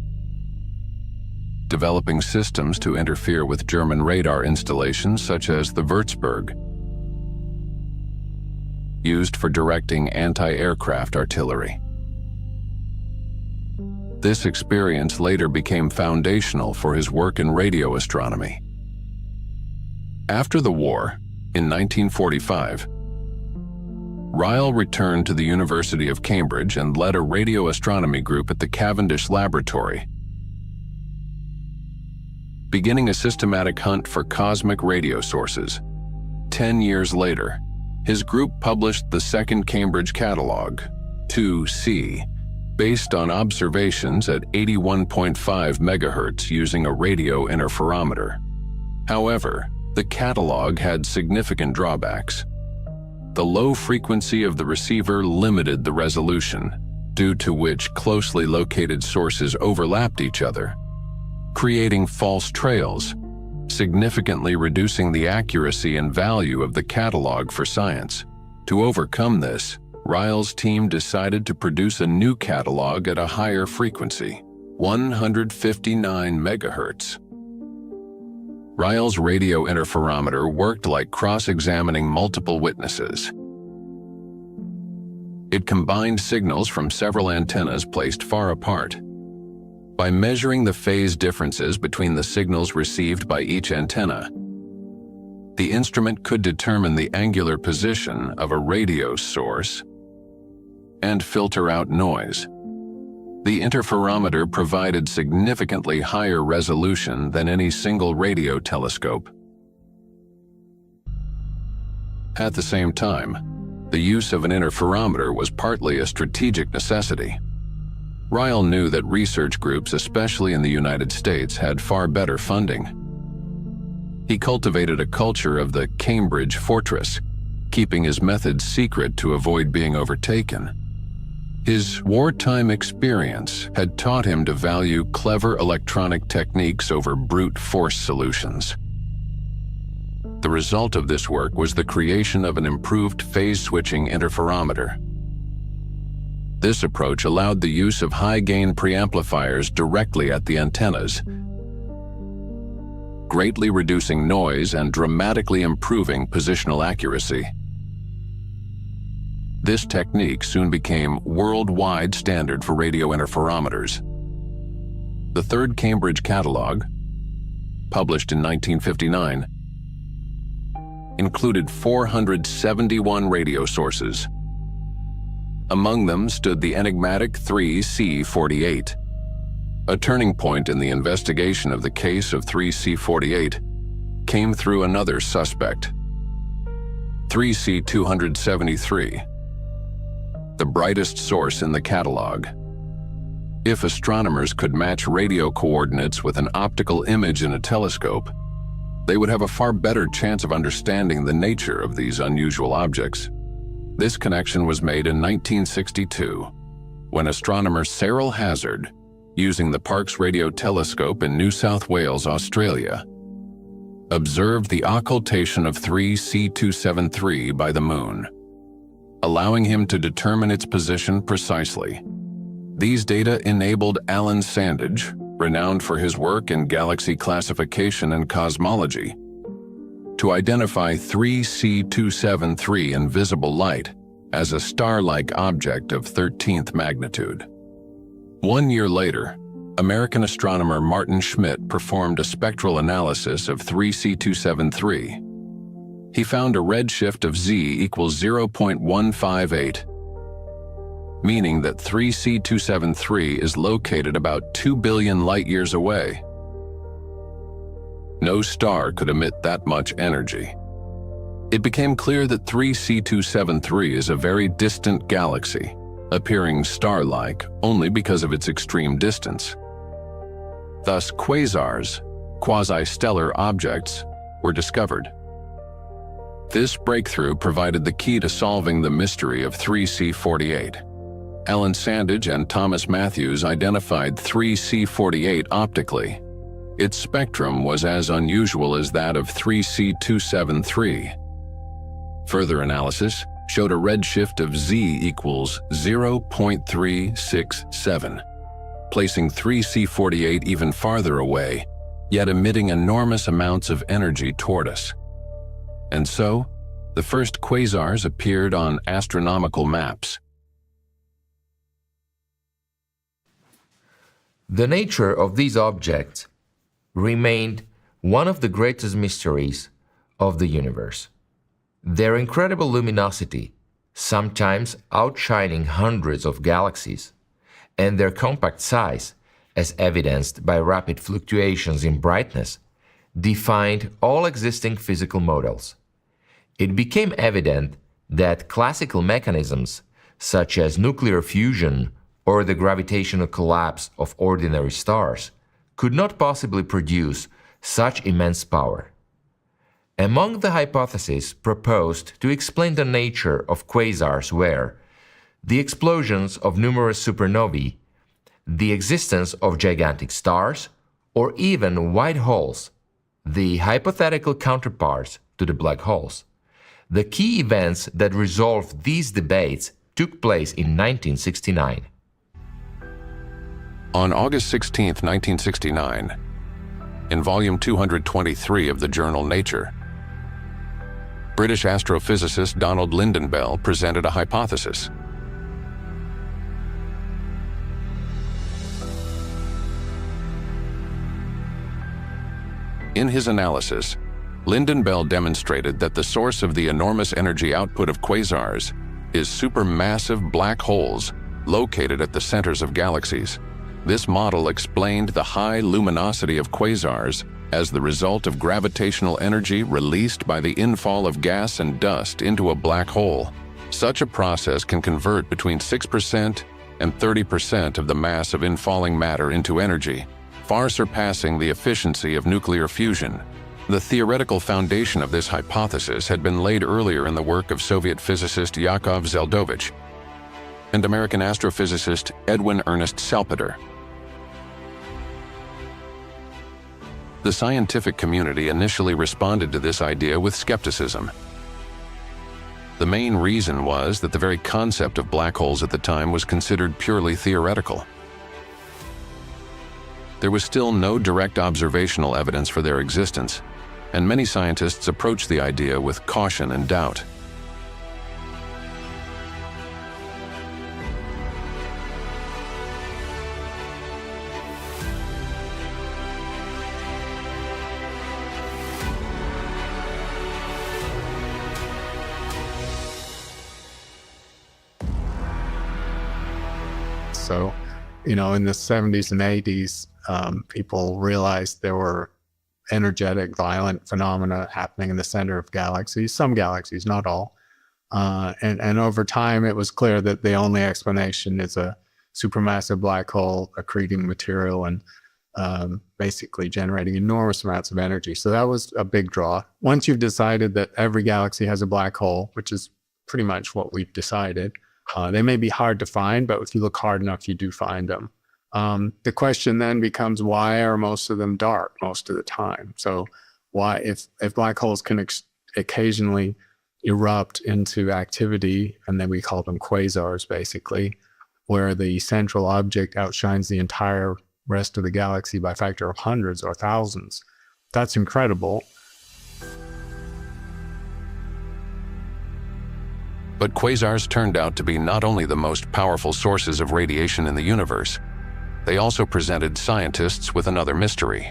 Speaker 3: developing systems to interfere with German radar installations such as the Würzburg, used for directing anti-aircraft artillery. This experience later became foundational for his work in radio astronomy. After the war, in 1945, Ryle returned to the University of Cambridge and led a radio astronomy group at the Cavendish Laboratory, beginning a systematic hunt for cosmic radio sources. 10 years later, his group published the second Cambridge catalog, 2C, based on observations at 81.5 megahertz using a radio interferometer. However, the catalog had significant drawbacks. The low frequency of the receiver limited the resolution, due to which closely located sources overlapped each other, creating false trails, significantly reducing the accuracy and value of the catalog for science. To overcome this, Ryle's team decided to produce a new catalog at a higher frequency, 159 megahertz. Ryle's radio interferometer worked like cross-examining multiple witnesses. It combined signals from several antennas placed far apart. By measuring the phase differences between the signals received by each antenna, the instrument could determine the angular position of a radio source and filter out noise. The interferometer provided significantly higher resolution than any single radio telescope. At the same time, the use of an interferometer was partly a strategic necessity. Ryle knew that research groups, especially in the United States, had far better funding. He cultivated a culture of the Cambridge Fortress, keeping his methods secret to avoid being overtaken. His wartime experience had taught him to value clever electronic techniques over brute force solutions. The result of this work was the creation of an improved phase-switching interferometer. This approach allowed the use of high-gain preamplifiers directly at the antennas, greatly reducing noise and dramatically improving positional accuracy. This technique soon became worldwide standard for radio interferometers. The third Cambridge catalog, published in 1959, included 471 radio sources. Among them stood the enigmatic 3C48. A turning point in the investigation of the case of 3C48 came through another suspect, 3C273, the brightest source in the catalog. If astronomers could match radio coordinates with an optical image in a telescope, they would have a far better chance of understanding the nature of these unusual objects. This connection was made in 1962, when astronomer Cyril Hazard, using the Parkes Radio Telescope in New South Wales, Australia, observed the occultation of 3C273 by the Moon, allowing him to determine its position precisely. These data enabled Alan Sandage, renowned for his work in galaxy classification and cosmology, to identify 3C273 in visible light as a star-like object of 13th magnitude. 1 year later, American astronomer Martin Schmidt performed a spectral analysis of 3C273. He found a redshift of Z equals 0.158, meaning that 3C273 is located about 2 billion light-years away. No star could emit that much energy. It became clear that 3C273 is a very distant galaxy, appearing star-like only because of its extreme distance. Thus, quasars, quasi-stellar objects, were discovered. This breakthrough provided the key to solving the mystery of 3C48. Alan Sandage and Thomas Matthews identified 3C48 optically. Its spectrum was as unusual as that of 3C273. Further analysis showed a redshift of Z equals 0.367, placing 3C48 even farther away, yet emitting enormous amounts of energy toward us. And so, the first quasars appeared on astronomical maps.
Speaker 2: The nature of these objects remained one of the greatest mysteries of the universe. Their incredible luminosity, sometimes outshining hundreds of galaxies, and their compact size, as evidenced by rapid fluctuations in brightness, defined all existing physical models. It became evident that classical mechanisms, such as nuclear fusion or the gravitational collapse of ordinary stars, could not possibly produce such immense power. Among the hypotheses proposed to explain the nature of quasars were the explosions of numerous supernovae, the existence of gigantic stars, or even white holes, the hypothetical counterparts to the black holes. The key events that resolved these debates took place in 1969.
Speaker 3: On August 16, 1969, in volume 223 of the journal Nature, British astrophysicist Donald Lynden-Bell presented a hypothesis. In his analysis, Lynden-Bell demonstrated that the source of the enormous energy output of quasars is supermassive black holes located at the centers of galaxies. This model explained the high luminosity of quasars as the result of gravitational energy released by the infall of gas and dust into a black hole. Such a process can convert between 6% and 30% of the mass of infalling matter into energy, far surpassing the efficiency of nuclear fusion. The theoretical foundation of this hypothesis had been laid earlier in the work of Soviet physicist Yakov Zeldovich and American astrophysicist Edwin Ernest Salpeter. The scientific community initially responded to this idea with skepticism. The main reason was that the very concept of black holes at the time was considered purely theoretical. There was still no direct observational evidence for their existence, and many scientists approached the idea with caution and doubt.
Speaker 5: So, in the 70s and 80s, people realized there were energetic, violent phenomena happening in the center of galaxies, some galaxies, not all. And over time, it was clear that the only explanation is a supermassive black hole accreting material and basically generating enormous amounts of energy. So that was a big draw. Once you've decided that every galaxy has a black hole, which is pretty much what we've decided, they may be hard to find, but if you look hard enough, you do find them. The question then becomes, why are most of them dark most of the time? So why, if black holes can occasionally erupt into activity, and then we call them quasars basically, where the central object outshines the entire rest of the galaxy by a factor of hundreds or thousands, that's incredible.
Speaker 3: But quasars turned out to be not only the most powerful sources of radiation in the universe, they also presented scientists with another mystery.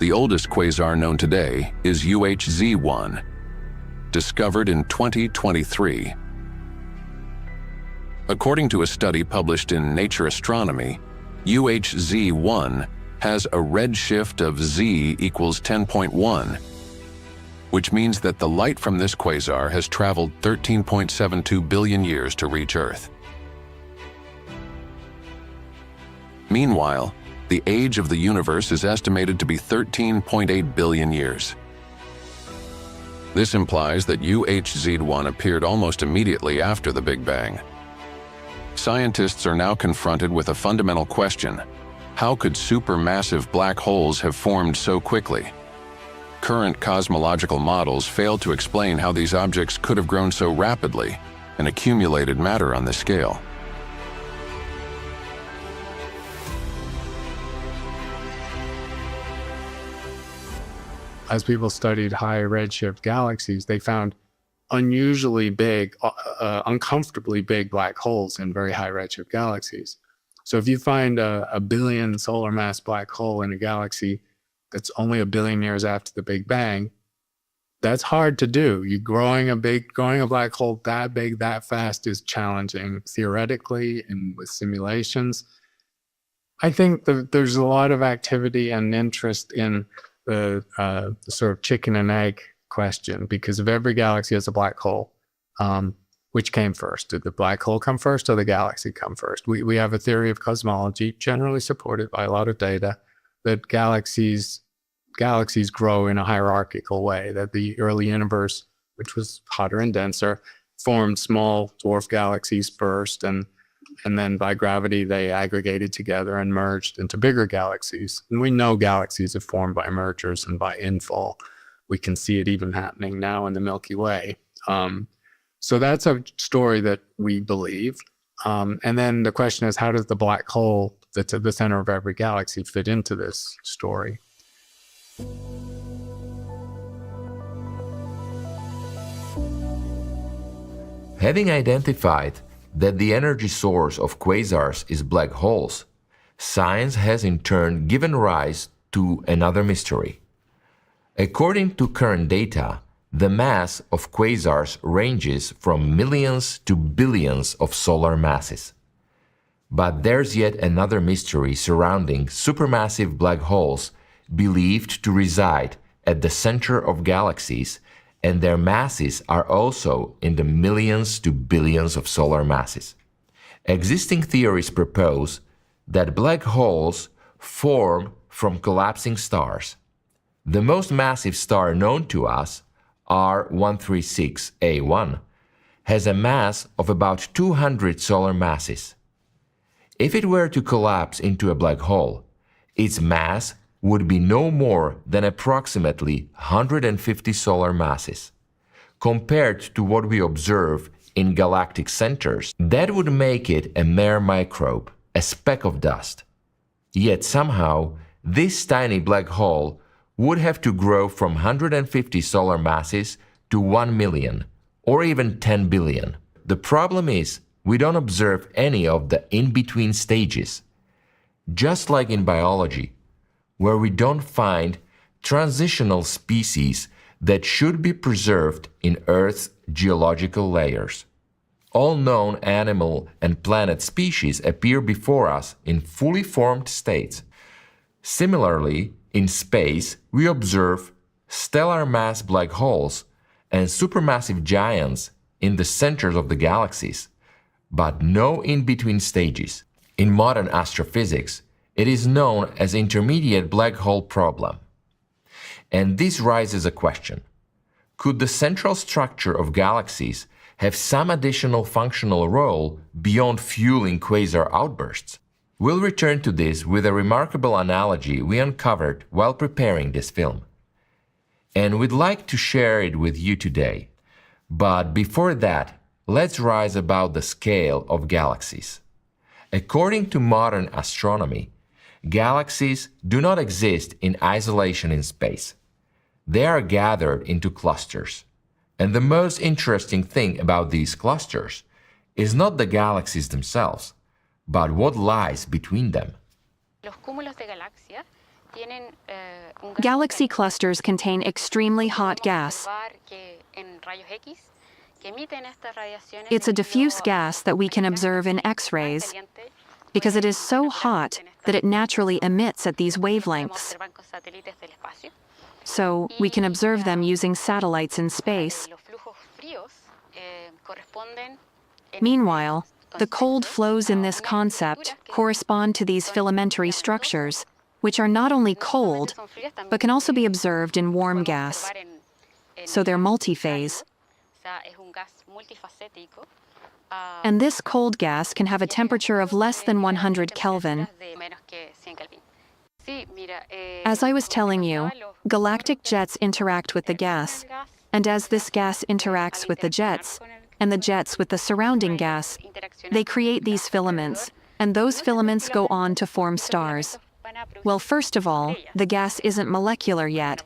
Speaker 3: The oldest quasar known today is UHZ1, discovered in 2023. According to a study published in Nature Astronomy, UHZ1 has a redshift of Z equals 10.1, which means that the light from this quasar has traveled 13.72 billion years to reach Earth. Meanwhile, the age of the universe is estimated to be 13.8 billion years. This implies that UHZ1 appeared almost immediately after the Big Bang. Scientists are now confronted with a fundamental question: how could supermassive black holes have formed so quickly? Current cosmological models fail to explain how these objects could have grown so rapidly and accumulated matter on this scale.
Speaker 5: As people studied high redshift galaxies, they found unusually big, uncomfortably big black holes in very high redshift galaxies. So if you find a billion solar mass black hole in a galaxy that's only a billion years after the Big Bang, that's hard to do. Growing a black hole that big, that fast is challenging theoretically and with simulations. I think there's a lot of activity and interest in the sort of chicken and egg question, because if every galaxy has a black hole, which came first? Did the black hole come first or the galaxy come first? We have a theory of cosmology, generally supported by a lot of data, that galaxies grow in a hierarchical way, that the early universe, which was hotter and denser, formed small dwarf galaxies first, and then by gravity they aggregated together and merged into bigger galaxies. And we know galaxies are formed by mergers and by infall. We can see it even happening now in the Milky Way. So that's a story that we believe. And then the question is, how does the black hole that's at the center of every galaxy fit into this story?
Speaker 2: Having identified that the energy source of quasars is black holes, science has in turn given rise to another mystery. According to current data, the mass of quasars ranges from millions to billions of solar masses. But there's yet another mystery surrounding supermassive black holes believed to reside at the center of galaxies, and their masses are also in the millions to billions of solar masses. Existing theories propose that black holes form from collapsing stars. The most massive star known to us, R136A1, has a mass of about 200 solar masses. If it were to collapse into a black hole, its mass would be no more than approximately 150 solar masses. Compared to what we observe in galactic centers, that would make it a mere microbe, a speck of dust. Yet somehow, this tiny black hole would have to grow from 150 solar masses to 1 million, or even 10 billion. The problem is, we don't observe any of the in-between stages. Just like in biology, where we don't find transitional species that should be preserved in Earth's geological layers. All known animal and plant species appear before us in fully formed states. Similarly, in space, we observe stellar mass black holes and supermassive giants in the centers of the galaxies, but no in-between stages. In modern astrophysics, it is known as intermediate black hole problem. And this raises a question. Could the central structure of galaxies have some additional functional role beyond fueling quasar outbursts? We'll return to this with a remarkable analogy we uncovered while preparing this film. And we'd like to share it with you today. But before that, let's rise about the scale of galaxies. According to modern astronomy, galaxies do not exist in isolation in space. They are gathered into clusters. And the most interesting thing about these clusters is not the galaxies themselves, but what lies between them.
Speaker 6: Galaxy clusters contain extremely hot gas. It's a diffuse gas that we can observe in X-rays because it is so hot that it naturally emits at these wavelengths. So we can observe them using satellites in space. Meanwhile, the cold flows in this concept correspond to these filamentary structures, which are not only cold, but can also be observed in warm gas. So they're multiphase. And this cold gas can have a temperature of less than 100 Kelvin. As I was telling you, galactic jets interact with the gas, and as this gas interacts with the jets, and the jets with the surrounding gas, they create these filaments, and those filaments go on to form stars. Well, first of all, the gas isn't molecular yet.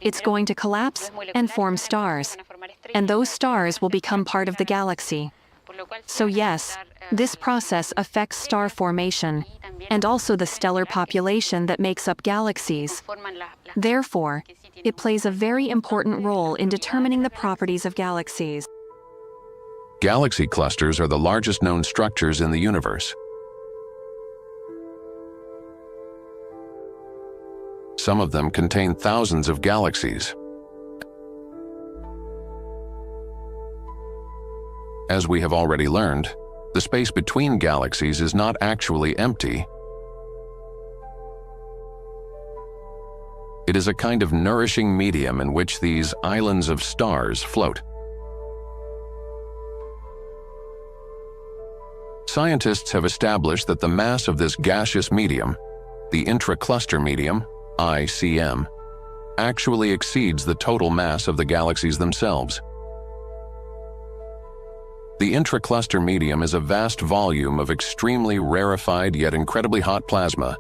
Speaker 6: It's going to collapse and form stars, and those stars will become part of the galaxy. So yes, this process affects star formation, and also the stellar population that makes up galaxies. Therefore, it plays a very important role in determining the properties of galaxies.
Speaker 3: Galaxy clusters are the largest known structures in the universe. Some of them contain thousands of galaxies. As we have already learned, the space between galaxies is not actually empty. It is a kind of nourishing medium in which these islands of stars float. Scientists have established that the mass of this gaseous medium, the intracluster medium, ICM, actually exceeds the total mass of the galaxies themselves. The intracluster medium is a vast volume of extremely rarefied yet incredibly hot plasma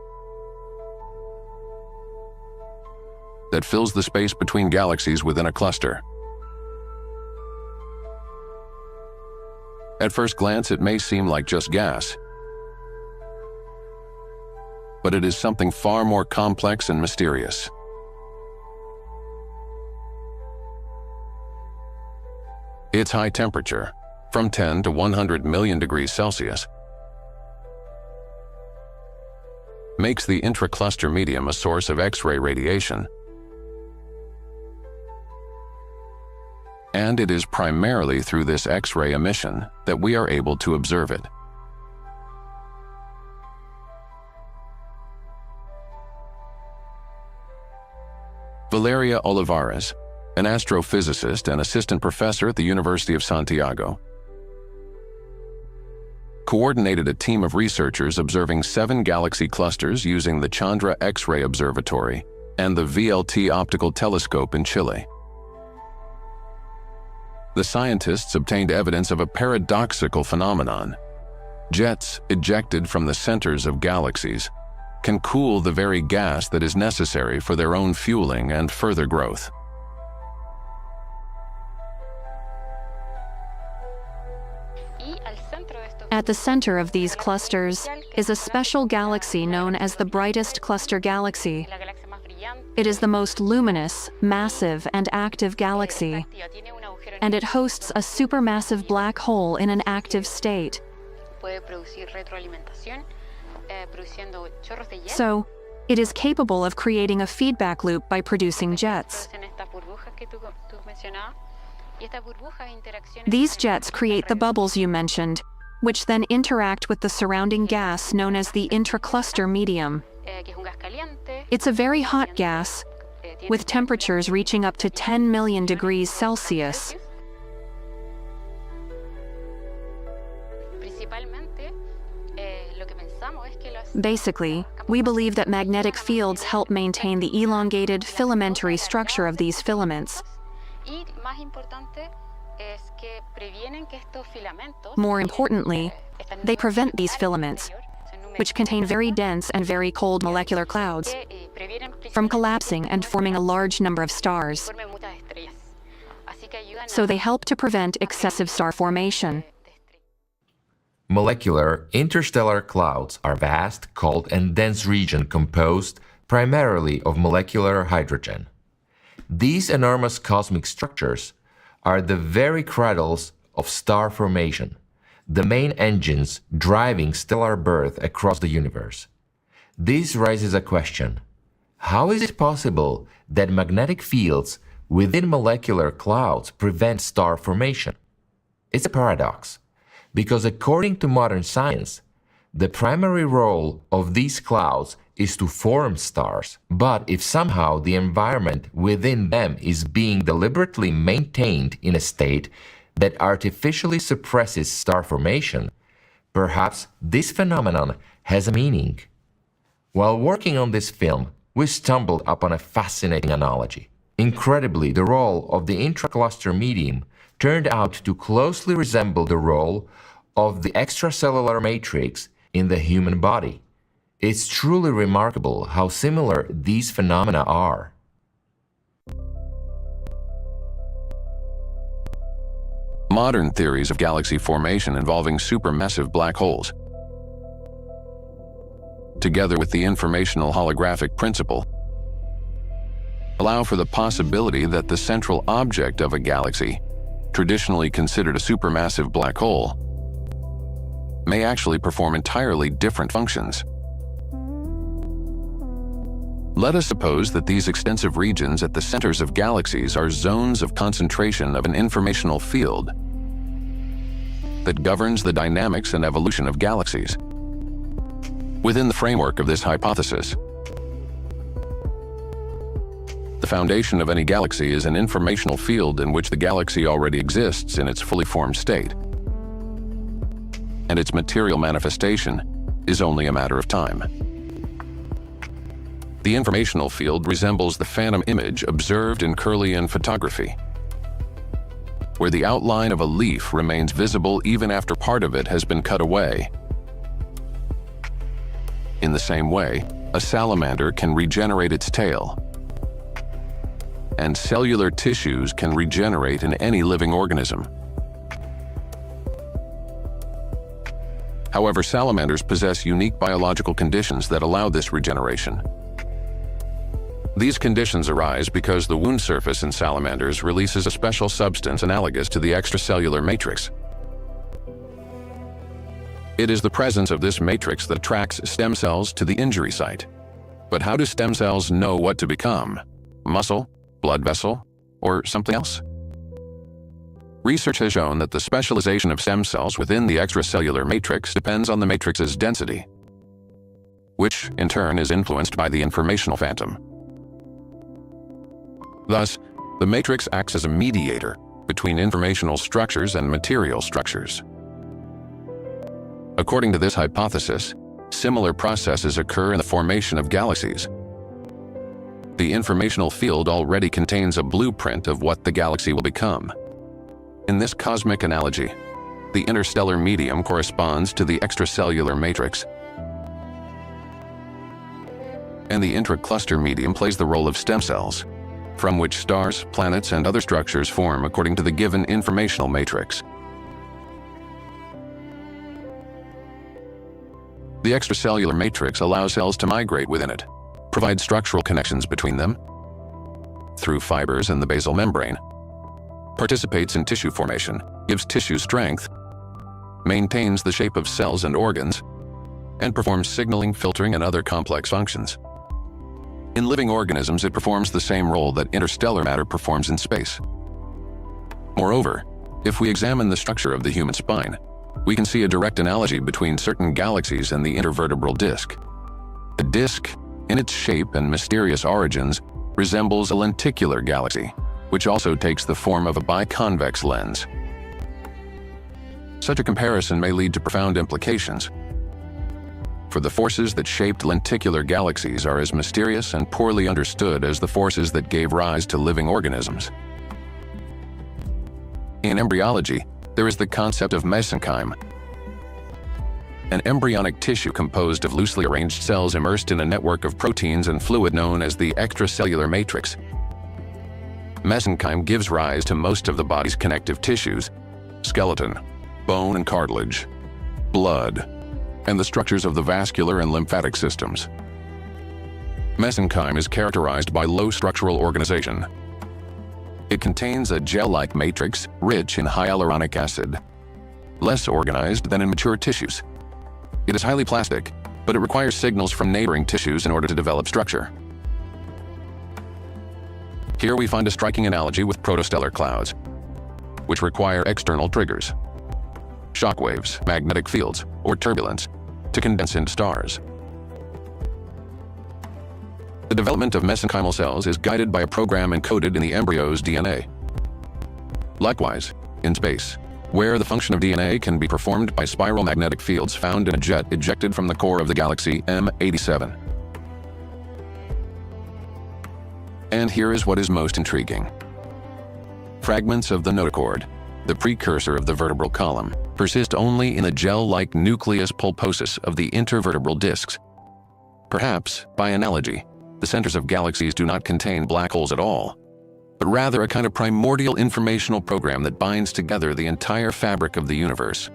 Speaker 3: that fills the space between galaxies within a cluster. At first glance, it may seem like just gas, but it is something far more complex and mysterious. Its high temperature, from 10 to 100 million degrees Celsius, makes the intracluster medium a source of X-ray radiation. And it is primarily through this X-ray emission that we are able to observe it. Valeria Olivares, an astrophysicist and assistant professor at the University of Santiago, coordinated a team of researchers observing 7 galaxy clusters using the Chandra X-ray Observatory and the VLT optical telescope in Chile. The scientists obtained evidence of a paradoxical phenomenon. Jets ejected from the centers of galaxies can cool the very gas that is necessary for their own fueling and further growth.
Speaker 6: At the center of these clusters is a special galaxy known as the brightest cluster galaxy. It is the most luminous, massive, and active galaxy, and it hosts a supermassive black hole in an active state. So, it is capable of creating a feedback loop by producing jets. These jets create the bubbles you mentioned, which then interact with the surrounding gas known as the intracluster medium. It's a very hot gas, with temperatures reaching up to 10 million degrees Celsius. Basically, we believe that magnetic fields help maintain the elongated, filamentary structure of these filaments. More importantly, they prevent these filaments, which contain very dense and very cold molecular clouds, from collapsing and forming a large number of stars. So they help to prevent excessive star formation.
Speaker 2: Molecular interstellar clouds are vast, cold, and dense regions composed primarily of molecular hydrogen. These enormous cosmic structures are the very cradles of star formation, the main engines driving stellar birth across the universe. This raises a question: how is it possible that magnetic fields within molecular clouds prevent star formation? It's a paradox, because according to modern science, the primary role of these clouds is to form stars. But if somehow the environment within them is being deliberately maintained in a state that artificially suppresses star formation, perhaps this phenomenon has a meaning. While working on this film, we stumbled upon a fascinating analogy. Incredibly, the role of the intracluster medium turned out to closely resemble the role of the extracellular matrix in the human body. It's truly remarkable how similar these phenomena are.
Speaker 3: Modern theories of galaxy formation involving supermassive black holes, together with the informational holographic principle, allow for the possibility that the central object of a galaxy, traditionally considered a supermassive black hole, may actually perform entirely different functions. Let us suppose that these extensive regions at the centers of galaxies are zones of concentration of an informational field that governs the dynamics and evolution of galaxies. Within the framework of this hypothesis, the foundation of any galaxy is an informational field in which the galaxy already exists in its fully formed state, and its material manifestation is only a matter of time. The informational field resembles the phantom image observed in Kirlian photography, where the outline of a leaf remains visible even after part of it has been cut away. In the same way, a salamander can regenerate its tail, and cellular tissues can regenerate in any living organism. However, salamanders possess unique biological conditions that allow this regeneration. These conditions arise because the wound surface in salamanders releases a special substance analogous to the extracellular matrix. It is the presence of this matrix that attracts stem cells to the injury site. But how do stem cells know what to become? Muscle, blood vessel, or something else? Research has shown that the specialization of stem cells within the extracellular matrix depends on the matrix's density, which in turn is influenced by the informational phantom. Thus, the matrix acts as a mediator between informational structures and material structures. According to this hypothesis, similar processes occur in the formation of galaxies. The informational field already contains a blueprint of what the galaxy will become. In this cosmic analogy, the interstellar medium corresponds to the extracellular matrix, and the intracluster medium plays the role of stem cells, from which stars, planets, and other structures form according to the given informational matrix. The extracellular matrix allows cells to migrate within it, provides structural connections between them through fibers in the basal membrane, participates in tissue formation, gives tissue strength, maintains the shape of cells and organs, and performs signaling, filtering, and other complex functions. In living organisms, it performs the same role that interstellar matter performs in space. Moreover, if we examine the structure of the human spine, we can see a direct analogy between certain galaxies and the intervertebral disc. The disc, in its shape and mysterious origins, resembles a lenticular galaxy, which also takes the form of a biconvex lens. Such a comparison may lead to profound implications, for the forces that shaped lenticular galaxies are as mysterious and poorly understood as the forces that gave rise to living organisms. In embryology, there is the concept of mesenchyme, an embryonic tissue composed of loosely arranged cells immersed in a network of proteins and fluid known as the extracellular matrix. Mesenchyme gives rise to most of the body's connective tissues, skeleton, bone and cartilage, blood, and the structures of the vascular and lymphatic systems. Mesenchyme is characterized by low structural organization. It contains a gel-like matrix rich in hyaluronic acid, less organized than in mature tissues. It is highly plastic, but it requires signals from neighboring tissues in order to develop structure. Here we find a striking analogy with protostellar clouds, which require external triggers, shockwaves, magnetic fields, or turbulence, to condense into stars. The development of mesenchymal cells is guided by a program encoded in the embryo's DNA. Likewise, in space, where the function of DNA can be performed by spiral magnetic fields found in a jet ejected from the core of the galaxy M87, And here is what is most intriguing. Fragments of the notochord, the precursor of the vertebral column, persist only in the gel-like nucleus pulposus of the intervertebral discs. Perhaps, by analogy, the centers of galaxies do not contain black holes at all, but rather a kind of primordial informational program that binds together the entire fabric of the universe.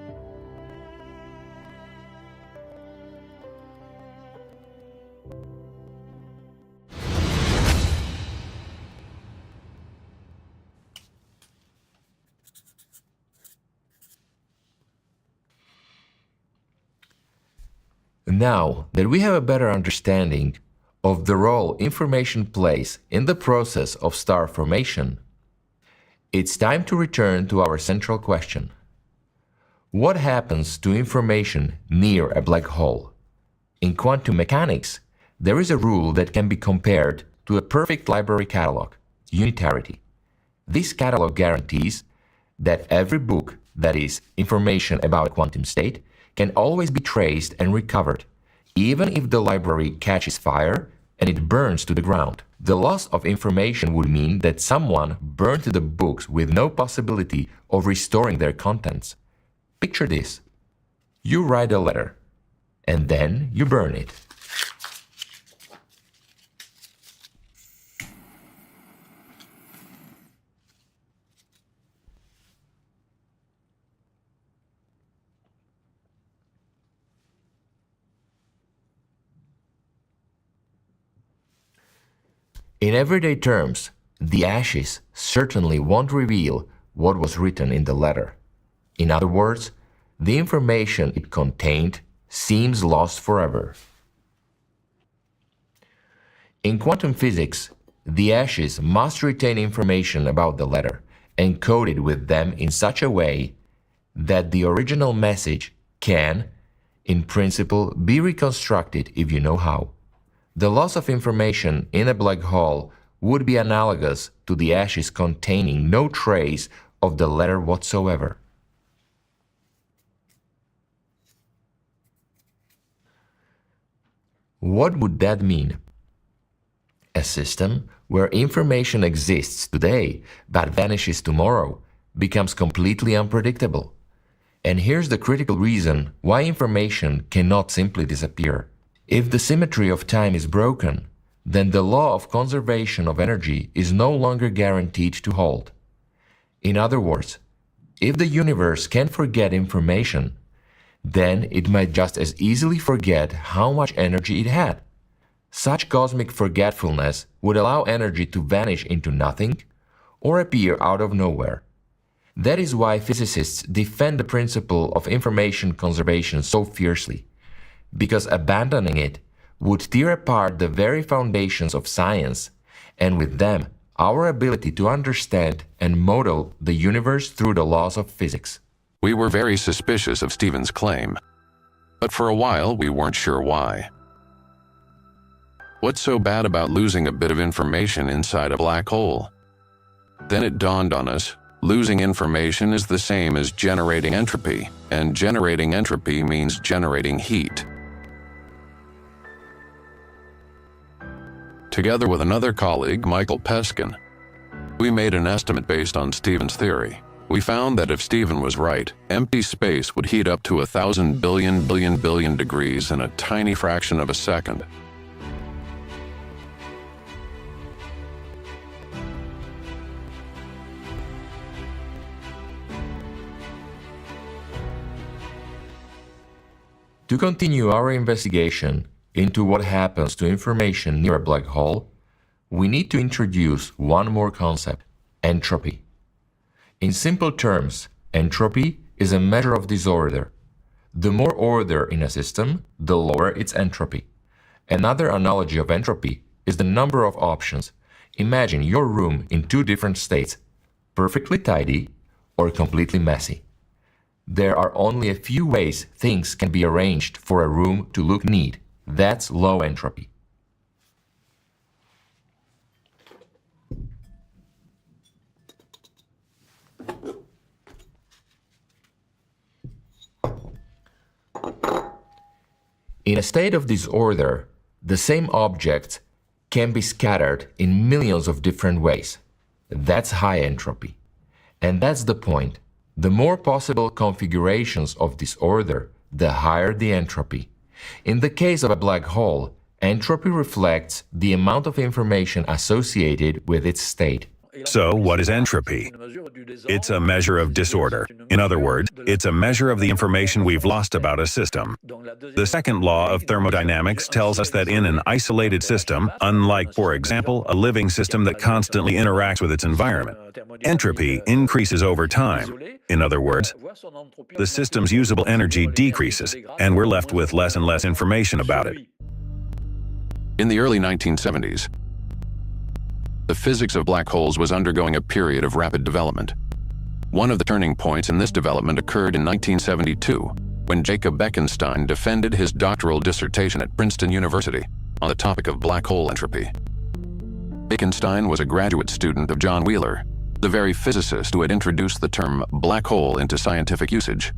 Speaker 2: Now that we have a better understanding of the role information plays in the process of star formation, it's time to return to our central question. What happens to information near a black hole? In quantum mechanics, there is a rule that can be compared to a perfect library catalog, unitarity. This catalog guarantees that every book, that is, information about a quantum state, can always be traced and recovered, even if the library catches fire and it burns to the ground. The loss of information would mean that someone burned the books with no possibility of restoring their contents. Picture this. You write a letter, and then you burn it. In everyday terms, the ashes certainly won't reveal what was written in the letter. In other words, the information it contained seems lost forever. In quantum physics, the ashes must retain information about the letter, encoded with them in such a way that the original message can, in principle, be reconstructed if you know how. The loss of information in a black hole would be analogous to the ashes containing no trace of the letter whatsoever. What would that mean? A system where information exists today but vanishes tomorrow becomes completely unpredictable. And here's the critical reason why information cannot simply disappear. If the symmetry of time is broken, then the law of conservation of energy is no longer guaranteed to hold. In other words, if the universe can forget information, then it might just as easily forget how much energy it had. Such cosmic forgetfulness would allow energy to vanish into nothing or appear out of nowhere. That is why physicists defend the principle of information conservation so fiercely, because abandoning it would tear apart the very foundations of science, and with them, our ability to understand and model the universe through the laws of physics.
Speaker 3: We were very suspicious of Stephen's claim, but for a while we weren't sure why. What's so bad about losing a bit of information inside a black hole? Then it dawned on us, losing information is the same as generating entropy, and generating entropy means generating heat. Together with another colleague, Michael Peskin, we made an estimate based on Stephen's theory. We found that if Stephen was right, empty space would heat up to 1,000 billion degrees in a tiny fraction of a second.
Speaker 2: To continue our investigation into what happens to information near a black hole, we need to introduce one more concept: entropy. In simple terms, entropy is a measure of disorder. The more order in a system, the lower its entropy. Another analogy of entropy is the number of options. Imagine your room in two different states, perfectly tidy or completely messy. There are only a few ways things can be arranged for a room to look neat. That's low entropy. In a state of disorder, the same objects can be scattered in millions of different ways. That's high entropy. And that's the point. The more possible configurations of disorder, the higher the entropy. In the case of a black hole, entropy reflects the amount of information associated with its state.
Speaker 4: So, what is entropy? It's a measure of disorder. In other words, it's a measure of the information we've lost about a system. The second law of thermodynamics tells us that in an isolated system, unlike, for example, a living system that constantly interacts with its environment, entropy increases over time. In other words, the system's usable energy decreases, and we're left with less and less information about it.
Speaker 3: In the early 1970s, the physics of black holes was undergoing a period of rapid development. One of the turning points in this development occurred in 1972, when Jacob Bekenstein defended his doctoral dissertation at Princeton University on the topic of black hole entropy. Bekenstein was a graduate student of John Wheeler, the very physicist who had introduced the term black hole into scientific usage.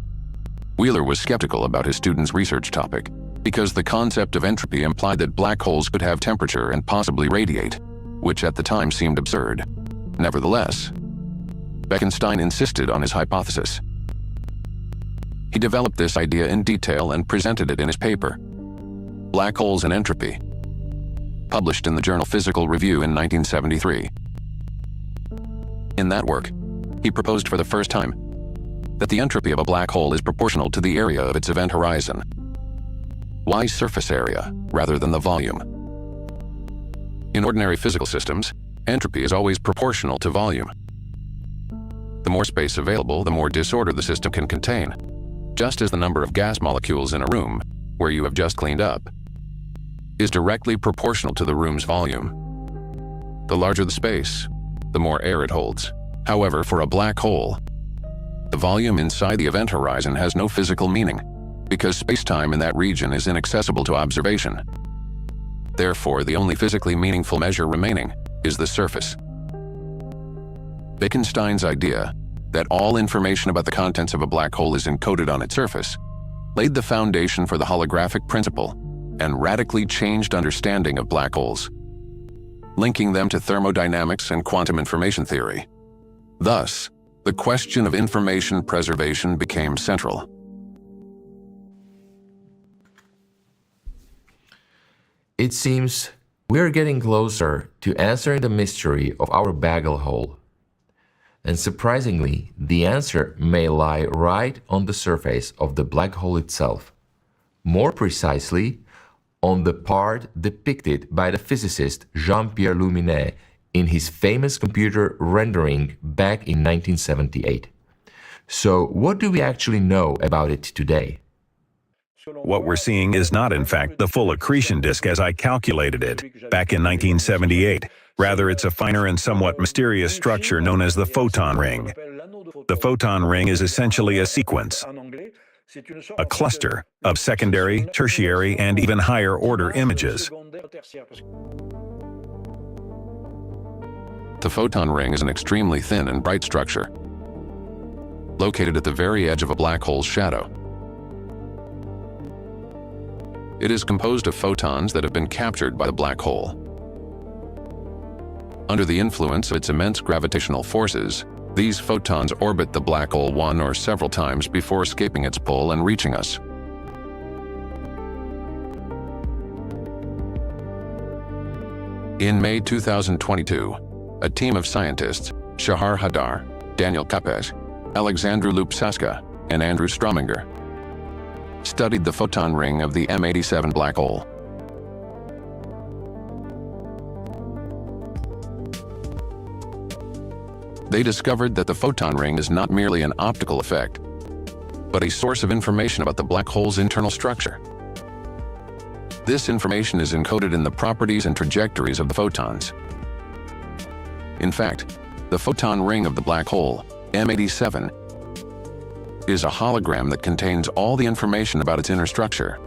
Speaker 3: Wheeler was skeptical about his student's research topic because the concept of entropy implied that black holes could have temperature and possibly radiate, which at the time seemed absurd. Nevertheless, Bekenstein insisted on his hypothesis. He developed this idea in detail and presented it in his paper, Black Holes and Entropy, published in the journal Physical Review in 1973. In that work, he proposed for the first time that the entropy of a black hole is proportional to the area of its event horizon. Why surface area rather than the volume? In ordinary physical systems, entropy is always proportional to volume. The more space available, the more disorder the system can contain, just as the number of gas molecules in a room, where you have just cleaned up, is directly proportional to the room's volume. The larger the space, the more air it holds. However, for a black hole, the volume inside the event horizon has no physical meaning, because space-time in that region is inaccessible to observation. Therefore, the only physically meaningful measure remaining is the surface. Bekenstein's idea that all information about the contents of a black hole is encoded on its surface laid the foundation for the holographic principle and radically changed understanding of black holes, linking them to thermodynamics and quantum information theory. Thus, the question of information preservation became central.
Speaker 2: It seems we're getting closer to answering the mystery of our bagel hole. And surprisingly, the answer may lie right on the surface of the black hole itself. More precisely, on the part depicted by the physicist Jean-Pierre Luminet in his famous computer rendering back in 1978. So, what do we actually know about it today?
Speaker 4: What we're seeing is not, in fact, the full accretion disk as I calculated it back in 1978. Rather, it's a finer and somewhat mysterious structure known as the photon ring. The photon ring is essentially a sequence, a cluster of secondary, tertiary, and even higher order images.
Speaker 3: The photon ring is an extremely thin and bright structure, located at the very edge of a black hole's shadow. It is composed of photons that have been captured by the black hole. Under the influence of its immense gravitational forces, these photons orbit the black hole one or several times before escaping its pull and reaching us. In May 2022, a team of scientists, Shahar Hadar, Daniel Kapes, Alexandru Lupsaska, and Andrew Strominger, studied the photon ring of the M87 black hole. They discovered that the photon ring is not merely an optical effect, but a source of information about the black hole's internal structure. This information is encoded in the properties and trajectories of the photons. In fact, the photon ring of the black hole, M87, is a hologram that contains all the information about its inner structure.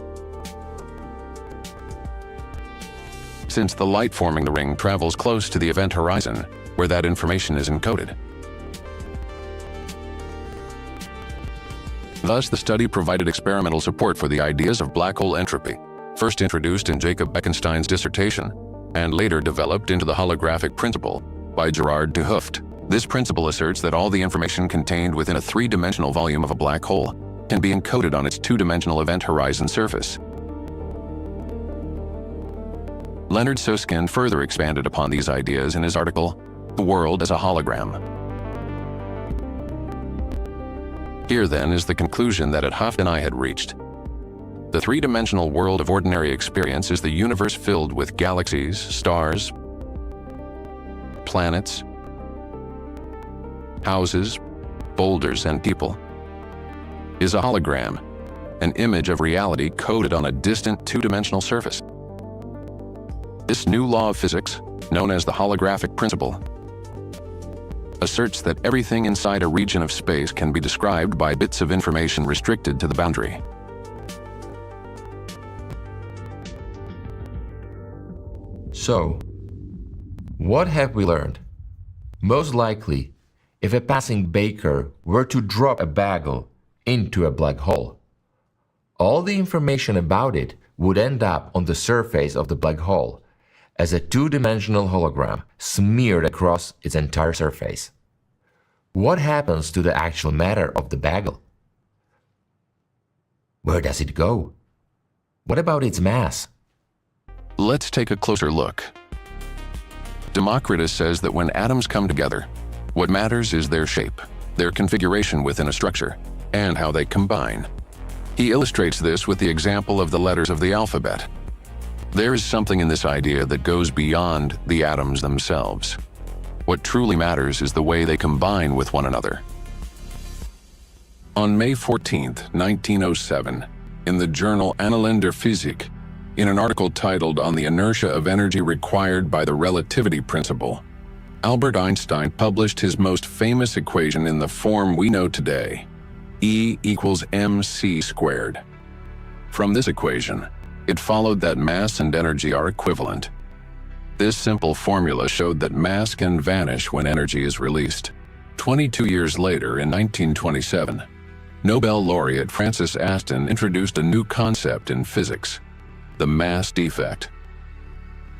Speaker 3: Since the light forming the ring travels close to the event horizon, where that information is encoded. Thus, the study provided experimental support for the ideas of black hole entropy, first introduced in Jacob Bekenstein's dissertation, and later developed into the holographic principle by Gerard de Hooft. This principle asserts that all the information contained within a three-dimensional volume of a black hole can be encoded on its two-dimensional event horizon surface. Leonard Susskind further expanded upon these ideas in his article, The World as a Hologram. Here then is the conclusion that Hooft and I had reached. The three-dimensional world of ordinary experience is the universe filled with galaxies, stars, planets, houses, boulders, and people. Is a hologram, an image of reality coded on a distant two-dimensional surface. This new law of physics, known as the holographic principle, asserts that everything inside a region of space can be described by bits of information restricted to the boundary.
Speaker 2: So, what have we learned? Most likely, if a passing baker were to drop a bagel into a black hole, all the information about it would end up on the surface of the black hole as a two-dimensional hologram smeared across its entire surface. What happens to the actual matter of the bagel? Where does it go? What about its mass?
Speaker 3: Let's take a closer look. Democritus says that when atoms come together, what matters is their shape, their configuration within a structure, and how they combine. He illustrates this with the example of the letters of the alphabet. There is something in this idea that goes beyond the atoms themselves. What truly matters is the way they combine with one another. On May 14, 1907, in the journal Annalen der Physik, in an article titled On the Inertia of Energy Required by the Relativity Principle, Albert Einstein published his most famous equation in the form we know today, E equals mc squared. From this equation, it followed that mass and energy are equivalent. This simple formula showed that mass can vanish when energy is released. 22 years later, in 1927, Nobel laureate Francis Aston introduced a new concept in physics, the mass defect.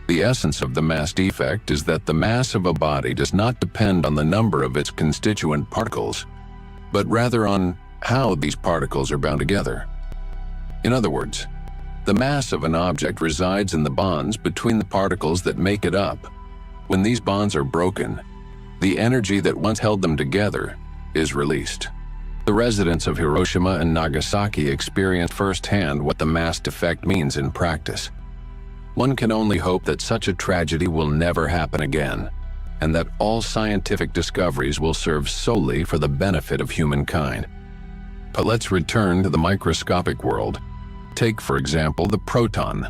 Speaker 3: The essence of the mass defect is that the mass of a body does not depend on the number of its constituent particles, but rather on how these particles are bound together. In other words, the mass of an object resides in the bonds between the particles that make it up. When these bonds are broken, the energy that once held them together is released. The residents of Hiroshima and Nagasaki experienced firsthand what the mass defect means in practice. One can only hope that such a tragedy will never happen again, and that all scientific discoveries will serve solely for the benefit of humankind. But let's return to the microscopic world. Take, for example, the proton.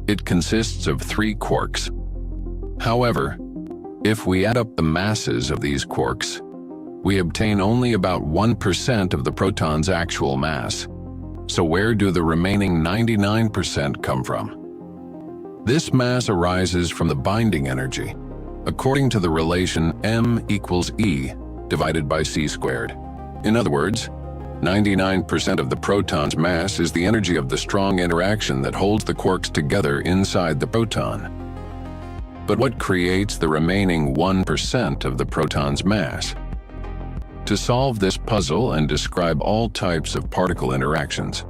Speaker 3: It consists of 3 quarks. However, if we add up the masses of these quarks, we obtain only about 1% of the proton's actual mass. So where do the remaining 99% come from? This mass arises from the binding energy, according to the relation m equals E divided by c squared. In other words, 99% of the proton's mass is the energy of the strong interaction that holds the quarks together inside the proton. But what creates the remaining 1% of the proton's mass? To solve this puzzle and describe all types of particle interactions,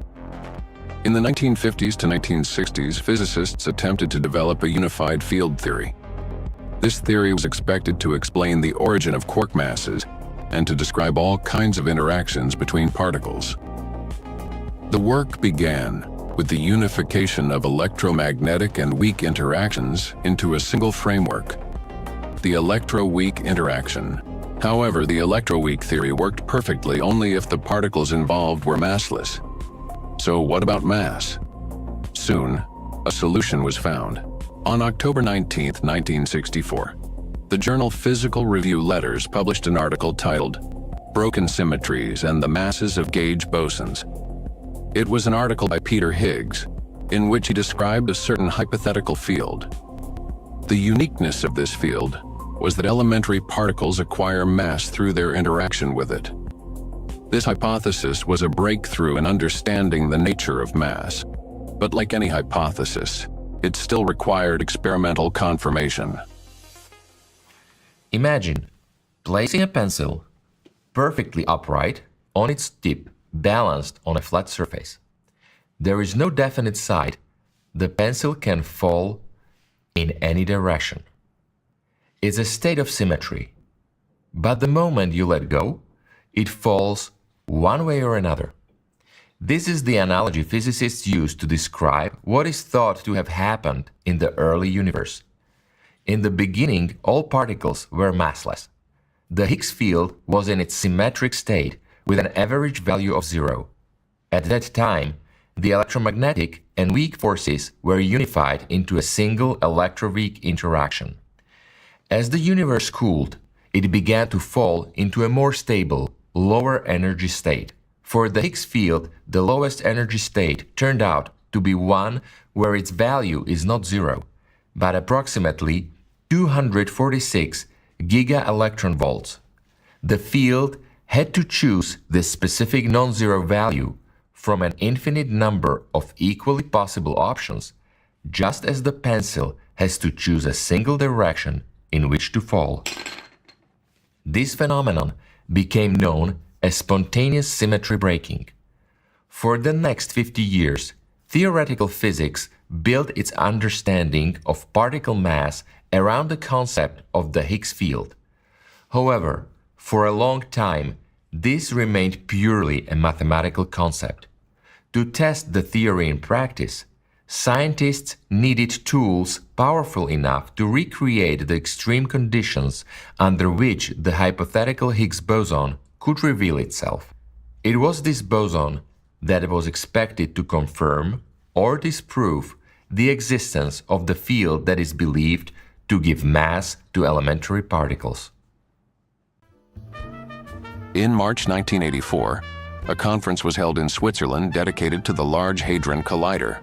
Speaker 3: in the 1950s to 1960s, physicists attempted to develop a unified field theory. This theory was expected to explain the origin of quark masses and to describe all kinds of interactions between particles. The work began with the unification of electromagnetic and weak interactions into a single framework, the electro-weak interaction. However, the electroweak theory worked perfectly only if the particles involved were massless. So what about mass? Soon, a solution was found. On October 19, 1964, the journal Physical Review Letters published an article titled Broken Symmetries and the Masses of Gauge Bosons. It was an article by Peter Higgs, in which he described a certain hypothetical field. The uniqueness of this field was that elementary particles acquire mass through their interaction with it. This hypothesis was a breakthrough in understanding the nature of mass. But like any hypothesis, it still required experimental confirmation.
Speaker 2: Imagine placing a pencil perfectly upright on its tip, balanced on a flat surface. There is no definite side. The pencil can fall in any direction. It's a state of symmetry. But the moment you let go, it falls one way or another. This is the analogy physicists use to describe what is thought to have happened in the early universe. In the beginning, all particles were massless. The Higgs field was in its symmetric state with an average value of 0. At that time, the electromagnetic and weak forces were unified into a single electroweak interaction. As the universe cooled, it began to fall into a more stable, lower energy state. For the Higgs field, the lowest energy state turned out to be one where its value is not 0, but approximately 246 giga-electron-volts. The field had to choose this specific non-zero value from an infinite number of equally possible options, just as the pencil has to choose a single direction in which to fall. This phenomenon became known as spontaneous symmetry breaking. For the next 50 years, theoretical physics built its understanding of particle mass around the concept of the Higgs field. However, for a long time, this remained purely a mathematical concept. To test the theory in practice, scientists needed tools powerful enough to recreate the extreme conditions under which the hypothetical Higgs boson could reveal itself. It was this boson that was expected to confirm or disprove the existence of the field that is believed to give mass to elementary particles.
Speaker 3: In March 1984, a conference was held in Switzerland dedicated to the Large Hadron Collider.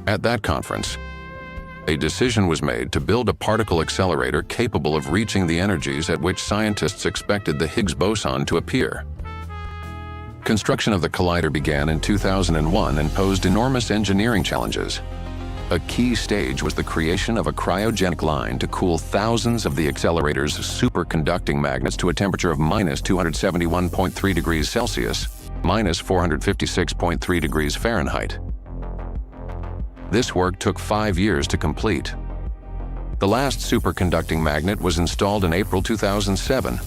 Speaker 3: At that conference, a decision was made to build a particle accelerator capable of reaching the energies at which scientists expected the Higgs boson to appear. Construction of the collider began in 2001 and posed enormous engineering challenges. A key stage was the creation of a cryogenic line to cool thousands of the accelerator's superconducting magnets to a temperature of minus 271.3 degrees Celsius, minus 456.3 degrees Fahrenheit. This work took 5 years to complete. The last superconducting magnet was installed in April 2007,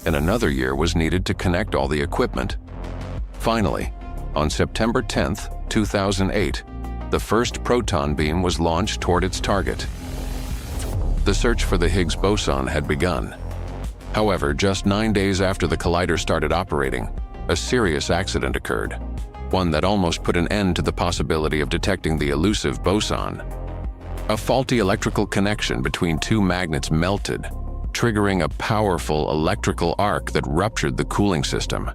Speaker 3: and another year was needed to connect all the equipment. Finally, on September 10, 2008, the first proton beam was launched toward its target. The search for the Higgs boson had begun. However, just 9 days after the collider started operating, a serious accident occurred, one that almost put an end to the possibility of detecting the elusive boson. A faulty electrical connection between two magnets melted, triggering a powerful electrical arc that ruptured the cooling system.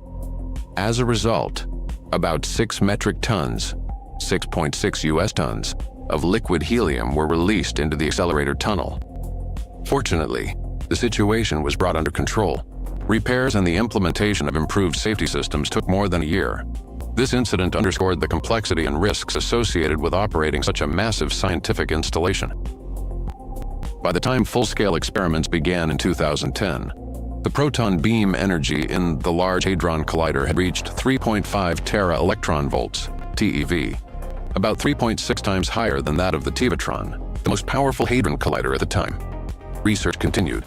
Speaker 3: As a result, about 6 metric tons, 6.6 US tons, of liquid helium were released into the accelerator tunnel. Fortunately, the situation was brought under control. Repairs and the implementation of improved safety systems took more than a year. This incident underscored the complexity and risks associated with operating such a massive scientific installation. By the time full-scale experiments began in 2010, the proton beam energy in the Large Hadron Collider had reached 3.5 tera-electron-volts, TeV, about 3.6 times higher than that of the Tevatron, the most powerful hadron collider at the time. Research continued.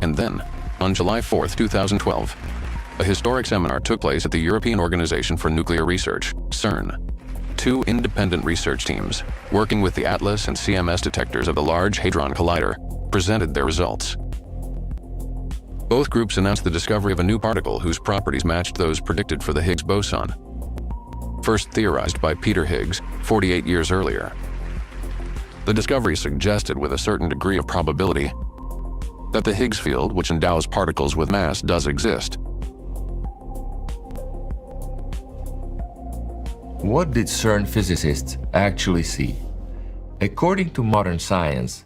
Speaker 3: And then, on July 4, 2012, a historic seminar took place at the European Organization for Nuclear Research, CERN. 2 independent research teams, working with the ATLAS and CMS detectors of the Large Hadron Collider, presented their results. Both groups announced the discovery of a new particle whose properties matched those predicted for the Higgs boson, first theorized by Peter Higgs 48 years earlier. The discovery suggested with a certain degree of probability that the Higgs field, which endows particles with mass, does exist.
Speaker 2: What did CERN physicists actually see? According to modern science,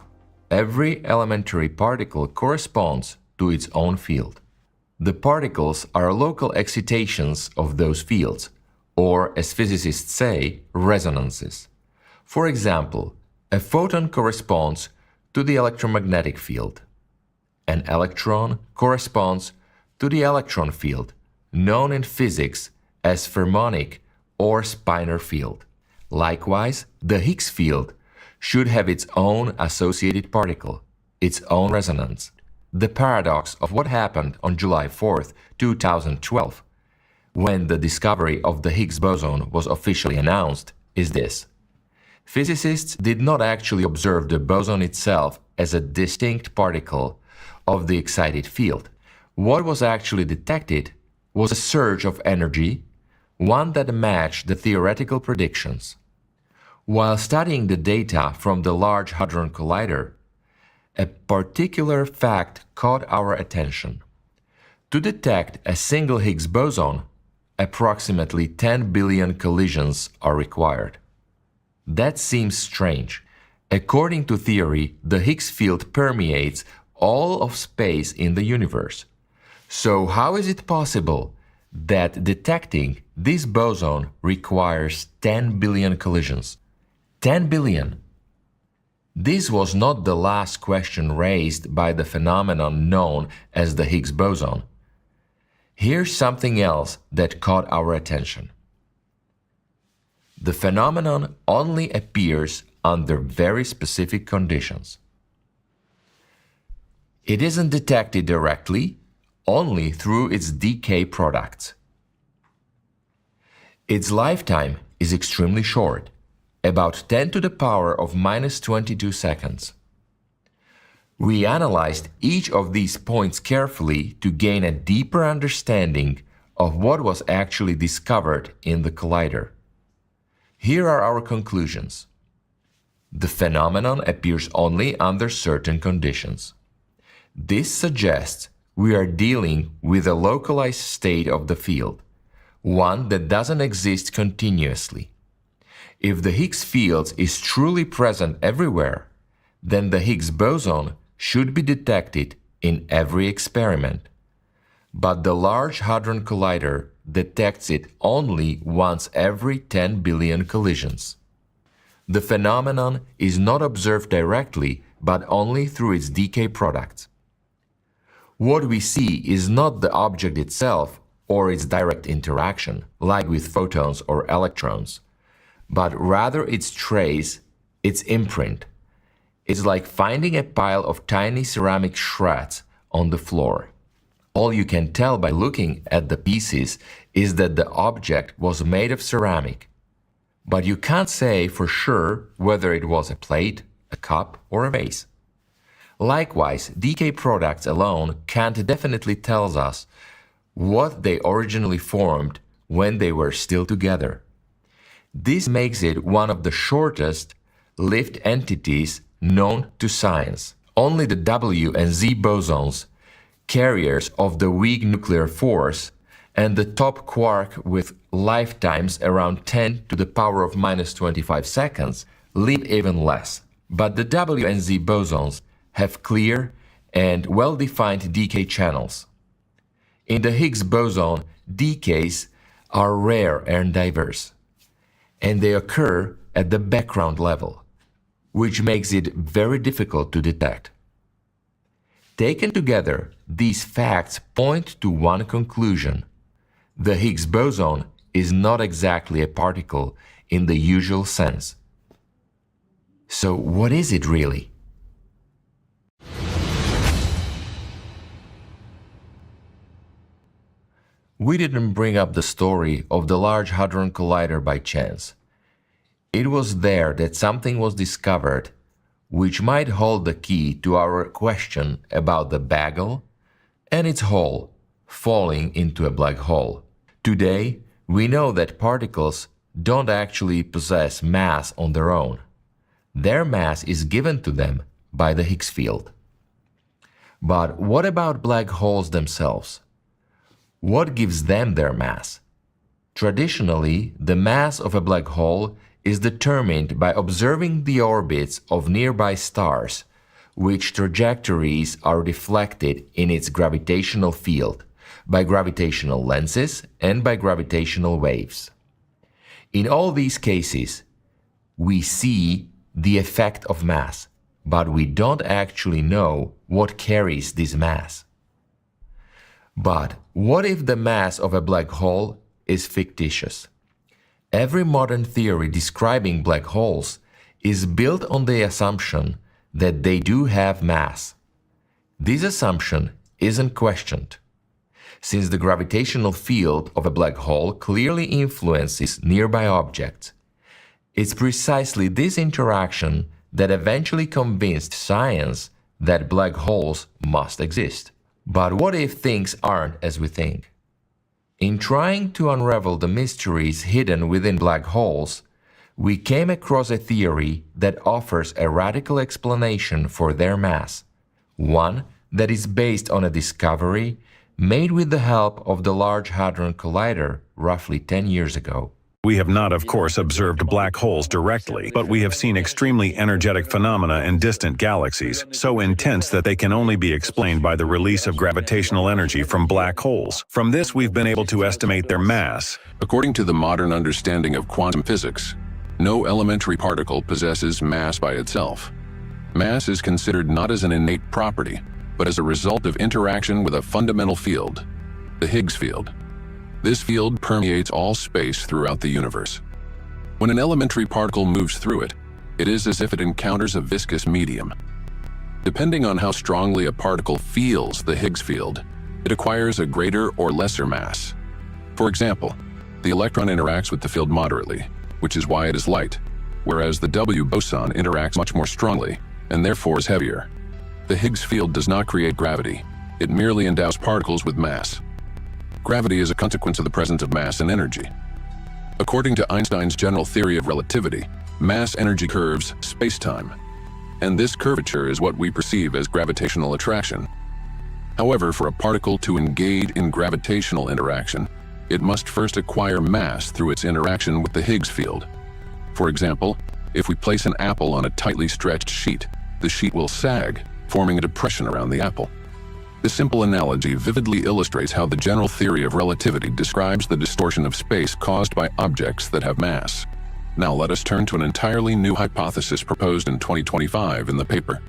Speaker 2: every elementary particle corresponds to its own field. The particles are local excitations of those fields, or as physicists say, resonances. For example, A photon corresponds to the electromagnetic field. An electron corresponds to the electron field, known in physics as fermionic or spinor field. Likewise, the Higgs field should have its own associated particle, its own resonance. The paradox of what happened on July 4th, 2012, when the discovery of the Higgs boson was officially announced, is this. Physicists did not actually observe the boson itself as a distinct particle of the excited field. What was actually detected was a surge of energy, one that matched the theoretical predictions. While studying the data from the Large Hadron Collider, a particular fact caught our attention. To detect a single Higgs boson, approximately 10 billion collisions are required. That seems strange. According to theory, the Higgs field permeates all of space in the universe. So how is it possible that detecting this boson requires 10 billion collisions? 10 billion! This was not the last question raised by the phenomenon known as the Higgs boson. Here's something else that caught our attention. The phenomenon only appears under very specific conditions. It isn't detected directly, only through its decay products. Its lifetime is extremely short, about 10 to the power of minus 22 seconds. We analyzed each of these points carefully to gain a deeper understanding of what was actually discovered in the collider. Here are our conclusions. The phenomenon appears only under certain conditions. This suggests we are dealing with a localized state of the field, one that doesn't exist continuously. If the Higgs field is truly present everywhere, then the Higgs boson should be detected in every experiment. But the Large Hadron Collider detects it only once every 10 billion collisions. The phenomenon is not observed directly, but only through its decay products. What we see is not the object itself or its direct interaction, like with photons or electrons, but rather its trace, its imprint. It's like finding a pile of tiny ceramic shreds on the floor. All you can tell by looking at the pieces is that the object was made of ceramic, but you can't say for sure whether it was a plate, a cup, or a vase. Likewise, decay products alone can't definitely tell us what they originally formed when they were still together. This makes it one of the shortest lived entities known to science. Only the W and Z bosons, carriers of the weak nuclear force, and the top quark with lifetimes around 10 to the power of minus 25 seconds live even less. But the W and Z bosons have clear and well-defined decay channels. In the Higgs boson, decays are rare and diverse, and they occur at the background level, which makes it very difficult to detect. Taken together, these facts point to one conclusion. The Higgs boson is not exactly a particle in the usual sense. So what is it really? We didn't bring up the story of the Large Hadron Collider by chance. It was there that something was discovered which might hold the key to our question about the bagel and its hole falling into a black hole. Today, we know that particles don't actually possess mass on their own. Their mass is given to them by the Higgs field. But what about black holes themselves? What gives them their mass? Traditionally, the mass of a black hole is determined by observing the orbits of nearby stars, which trajectories are reflected in its gravitational field, by gravitational lenses and by gravitational waves. In all these cases, we see the effect of mass, but we don't actually know what carries this mass. But what if the mass of a black hole is fictitious? Every modern theory describing black holes is built on the assumption that they do have mass. This assumption isn't questioned, since the gravitational field of a black hole clearly influences nearby objects. It's precisely this interaction that eventually convinced science that black holes must exist. But what if things aren't as we think? In trying to unravel the mysteries hidden within black holes, we came across a theory that offers a radical explanation for their mass, one that is based on a discovery made with the help of the Large Hadron Collider roughly 10 years ago.
Speaker 4: We have not, of course, observed black holes directly, but we have seen extremely energetic phenomena in distant galaxies, so intense that they can only be explained by the release of gravitational energy from black holes. From this, we've been able to estimate their mass.
Speaker 3: According to the modern understanding of quantum physics, no elementary particle possesses mass by itself. Mass is considered not as an innate property, but as a result of interaction with a fundamental field, the Higgs field. This field permeates all space throughout the universe. When an elementary particle moves through it, it is as if it encounters a viscous medium. Depending on how strongly a particle feels the Higgs field, it acquires a greater or lesser mass. For example, the electron interacts with the field moderately, which is why it is light, whereas the W boson interacts much more strongly, and therefore is heavier. The Higgs field does not create gravity, it merely endows particles with mass. Gravity is a consequence of the presence of mass and energy. According to Einstein's general theory of relativity, mass-energy curves space-time, and this curvature is what we perceive as gravitational attraction. However, for a particle to engage in gravitational interaction, it must first acquire mass through its interaction with the Higgs field. For example, if we place an apple on a tightly stretched sheet, the sheet will sag, forming a depression around the apple. This simple analogy vividly illustrates how the general theory of relativity describes the distortion of space caused by objects that have mass. Now let us turn to an entirely new hypothesis proposed in 2025 in the paper,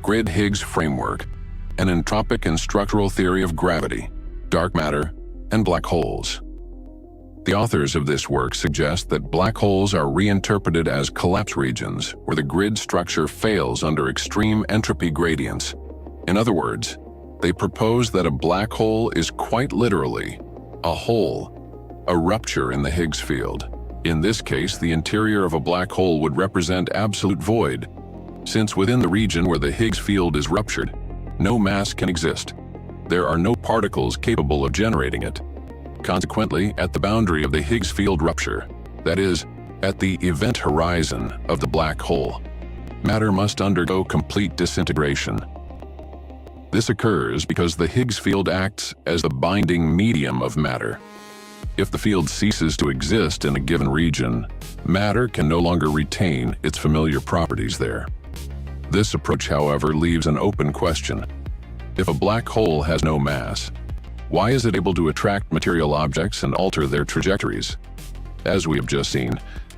Speaker 3: Grid Higgs Framework, an entropic and structural theory of gravity, dark matter, and black holes. The authors of this work suggest that black holes are reinterpreted as collapse regions where the grid structure fails under extreme entropy gradients. In other words, they propose that a black hole is quite literally a hole, a rupture in the Higgs field. In this case, the interior of a black hole would represent absolute void, since within the region where the Higgs field is ruptured, no mass can exist. There are no particles capable of generating it. Consequently, at the boundary of the Higgs field rupture, that is, at the event horizon of the black hole, matter must undergo complete disintegration. This occurs because the Higgs field acts as the binding medium of matter. If the field ceases to exist in a given region, matter can no longer retain its familiar properties there. This approach, however, leaves an open question. If a black hole has no mass, why is it able to attract material objects and alter their trajectories? As we have just seen,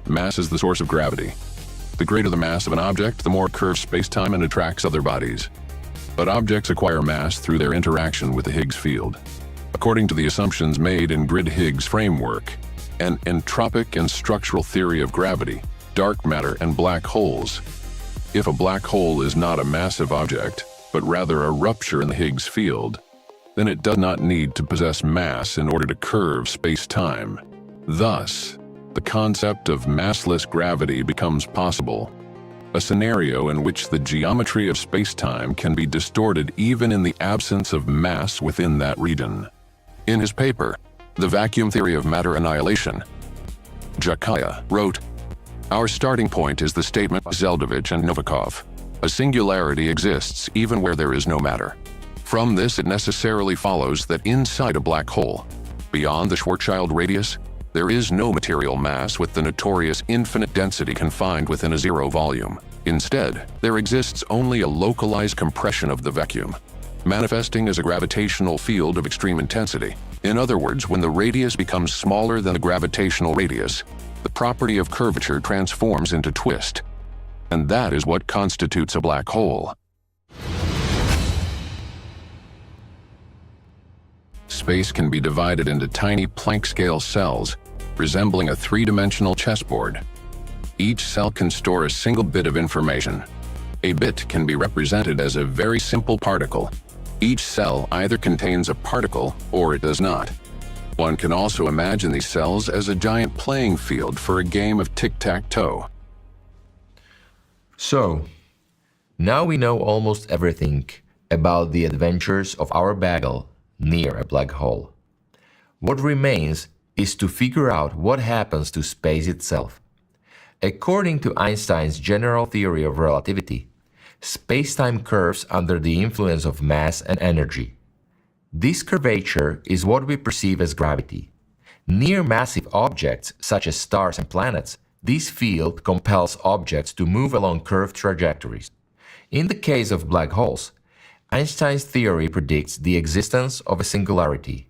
Speaker 3: mass is the source of gravity. The greater the mass of an object, the more it curves space-time and attracts other bodies. But objects acquire mass through their interaction with the Higgs field. According to the assumptions made in Grid Higgs Framework, an entropic and structural theory of gravity, dark matter, and black holes, if a black hole is not a massive object, but rather a rupture in the Higgs field, then it does not need to possess mass in order to curve space-time. Thus, the concept of massless gravity becomes possible, a scenario in which the geometry of space-time can be distorted even in the absence of mass within that region. In his paper, The Vacuum Theory of Matter Annihilation, Jakaya wrote, "Our starting point is the statement of Zeldovich and Novikov. A singularity exists even where there is no matter. From this it necessarily follows that inside a black hole, beyond the Schwarzschild radius, there is no material mass with the notorious infinite density confined within a zero volume. Instead, there exists only a localized compression of the vacuum, manifesting as a gravitational field of extreme intensity. In other words, when the radius becomes smaller than the gravitational radius, the property of curvature transforms into twist. And that is what constitutes a black hole. Space can be divided into tiny Planck-scale cells, resembling a three-dimensional chessboard. Each cell can store a single bit of information. A bit can be represented as a very simple particle. Each cell either contains a particle or it does not. One can also imagine these cells as a giant playing field for a game of tic-tac-toe.
Speaker 2: So, now we know almost everything about the adventures of our bagel near a black hole. What remains is to figure out what happens to space itself. According to Einstein's general theory of relativity, space-time curves under the influence of mass and energy. This curvature is what we perceive as gravity. Near massive objects, such as stars and planets, this field compels objects to move along curved trajectories. In the case of black holes, Einstein's theory predicts the existence of a singularity,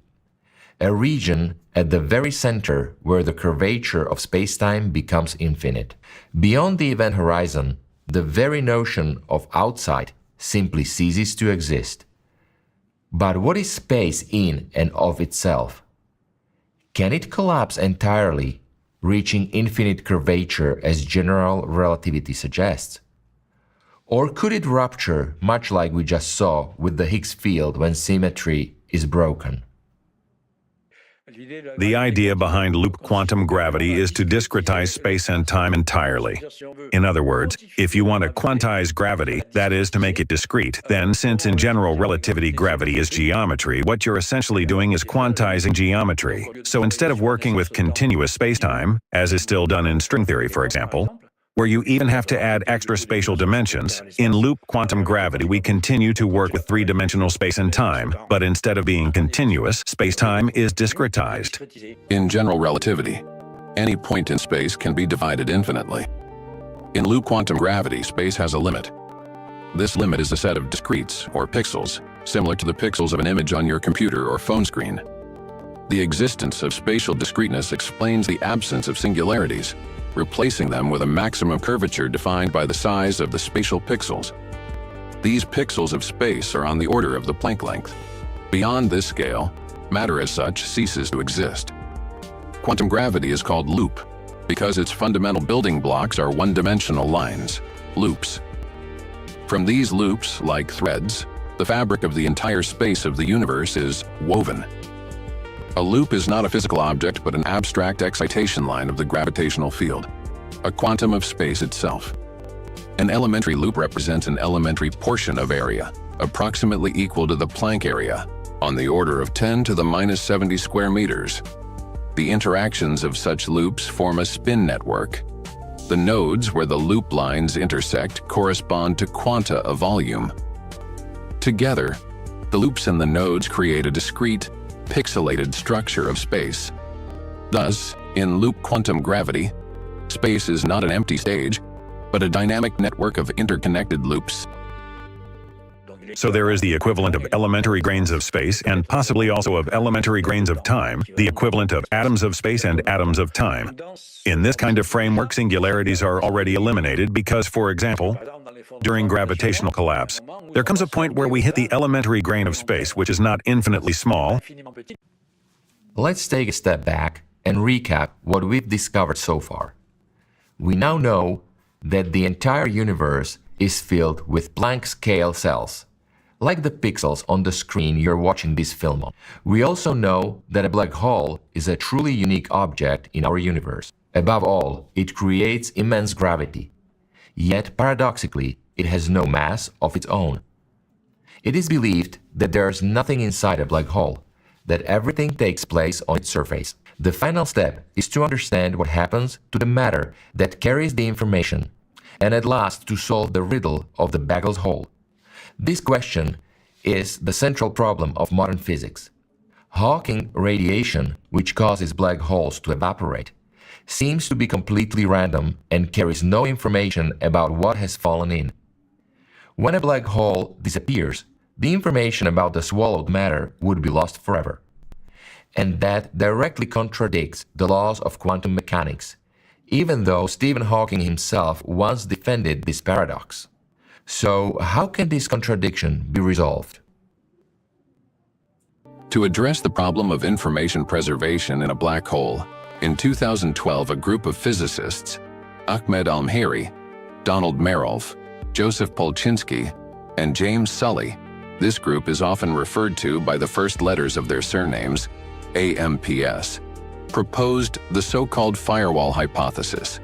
Speaker 2: a region at the very center where the curvature of space-time becomes infinite. Beyond the event horizon, the very notion of outside simply ceases to exist. But what is space in and of itself? Can it collapse entirely, reaching infinite curvature as general relativity suggests? Or could it rupture, much like we just saw with the Higgs field when symmetry is broken?
Speaker 4: The idea behind loop quantum gravity is to discretize space and time entirely. In other words, if you want to quantize gravity, that is to make it discrete, then since in general relativity gravity is geometry, what you're essentially doing is quantizing geometry. So instead of working with continuous spacetime, as is still done in string theory for example, where you even have to add extra spatial dimensions, in loop quantum gravity we continue to work with three-dimensional space and time, but instead of being continuous, space-time is discretized.
Speaker 3: In general relativity, any point in space can be divided infinitely. In loop quantum gravity, space has a limit. This limit is a set of discretes, or pixels, similar to the pixels of an image on your computer or phone screen. The existence of spatial discreteness explains the absence of singularities, replacing them with a maximum curvature defined by the size of the spatial pixels. These pixels of space are on the order of the Planck length. Beyond this scale, matter as such ceases to exist. Quantum gravity is called loop because its fundamental building blocks are one-dimensional lines, loops. From these loops, like threads, the fabric of the entire space of the universe is woven. A loop is not a physical object but an abstract excitation line of the gravitational field, a quantum of space itself. An elementary loop represents an elementary portion of area, approximately equal to the Planck area, on the order of 10 to the minus 70 square meters. The interactions of such loops form a spin network. The nodes where the loop lines intersect correspond to quanta of volume. Together, the loops and the nodes create a discrete, pixelated structure of space. Thus, in loop quantum gravity, space is not an empty stage, but a dynamic network of interconnected loops.
Speaker 4: So there is the equivalent of elementary grains of space and possibly also of elementary grains of time, the equivalent of atoms of space and atoms of time. In this kind of framework, singularities are already eliminated because, for example, during gravitational collapse, there comes a point where we hit the elementary grain of space, which is not infinitely small.
Speaker 2: Let's take a step back and recap what we've discovered so far. We now know that the entire universe is filled with Planck-scale cells, like the pixels on the screen you're watching this film on. We also know that a black hole is a truly unique object in our universe. Above all, it creates immense gravity. Yet, paradoxically, it has no mass of its own. It is believed that there is nothing inside a black hole, that everything takes place on its surface. The final step is to understand what happens to the matter that carries the information, and at last to solve the riddle of the bagel's hole. This question is the central problem of modern physics. Hawking radiation, which causes black holes to evaporate, seems to be completely random and carries no information about what has fallen in. When a black hole disappears, the information about the swallowed matter would be lost forever. And that directly contradicts the laws of quantum mechanics. even though Stephen Hawking himself once defended this paradox. So, how can this contradiction be resolved?
Speaker 3: To address the problem of information preservation in a black hole, in 2012 a group of physicists, Ahmed Almheri, Donald Merolf, Joseph Polchinski, and James Sully, this group is often referred to by the first letters of their surnames, AMPS, proposed the so-called firewall hypothesis.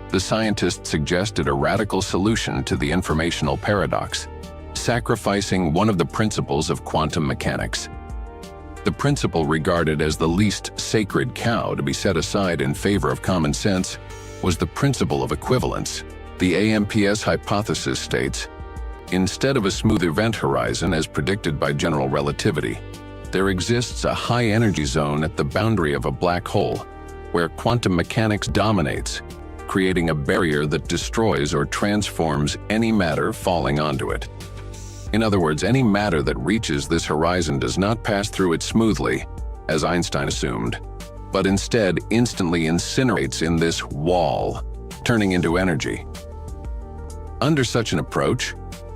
Speaker 3: The scientists suggested a radical solution to the informational paradox, sacrificing one of the principles of quantum mechanics. The principle regarded as the least sacred cow to be set aside in favor of common sense was the principle of equivalence. The AMPS hypothesis states, instead of a smooth event horizon as predicted by general relativity, there exists a high-energy zone at the boundary of a black hole where quantum mechanics dominates, creating a barrier that destroys or transforms any matter falling onto it. In other words, any matter that reaches this horizon does not pass through it smoothly, as Einstein assumed, but instead instantly incinerates in this wall, turning into energy. Under such an approach,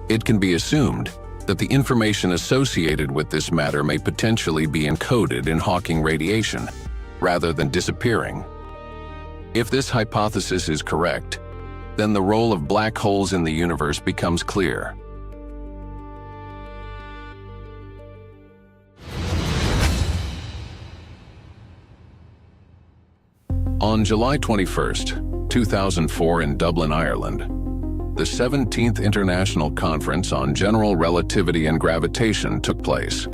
Speaker 3: it can be assumed that the information associated with this matter may potentially be encoded in Hawking radiation, rather than disappearing. If this hypothesis is correct, then the role of black holes in the universe becomes clear. On July 21, 2004 in Dublin, Ireland, the 17th International Conference on General Relativity and Gravitation took place.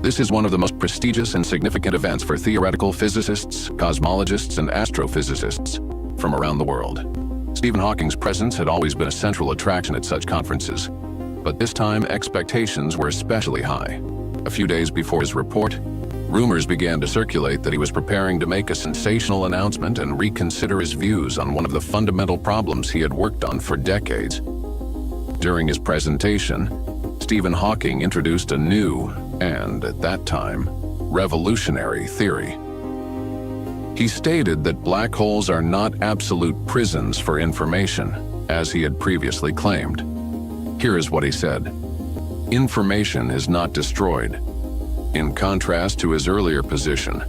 Speaker 3: This is one of the most prestigious and significant events for theoretical physicists, cosmologists, and astrophysicists from around the world. Stephen Hawking's presence had always been a central attraction at such conferences, but this time expectations were especially high. A few days before his report, rumors began to circulate that he was preparing to make a sensational announcement and reconsider his views on one of the fundamental problems he had worked on for decades. During his presentation, Stephen Hawking introduced a new, and at that time, revolutionary theory. He stated that black holes are not absolute prisons for information, as he had previously claimed. Here is what he said. Information is not destroyed. In contrast to his earlier position,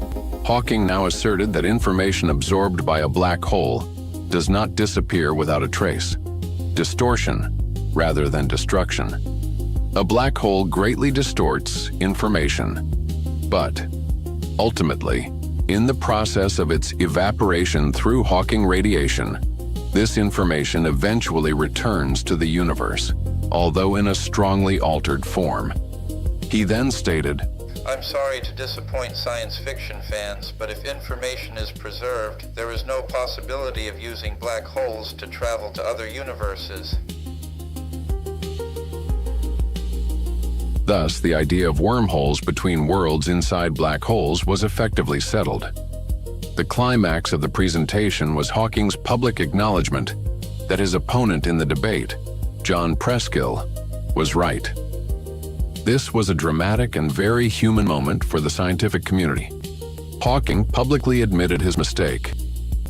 Speaker 3: Hawking now asserted that information absorbed by a black hole does not disappear without a trace. Distortion, rather than destruction. A black hole greatly distorts information, but ultimately, in the process of its evaporation through Hawking radiation, this information eventually returns to the universe, although in a strongly altered form. He then stated,
Speaker 1: I'm sorry to disappoint science fiction fans, but if information is preserved, there is no possibility of using black holes to travel to other universes.
Speaker 3: Thus, the idea of wormholes between worlds inside black holes was effectively settled. The climax of the presentation was Hawking's public acknowledgement that his opponent in the debate, John Preskill, was right. This was a dramatic and very human moment for the scientific community. Hawking publicly admitted his mistake.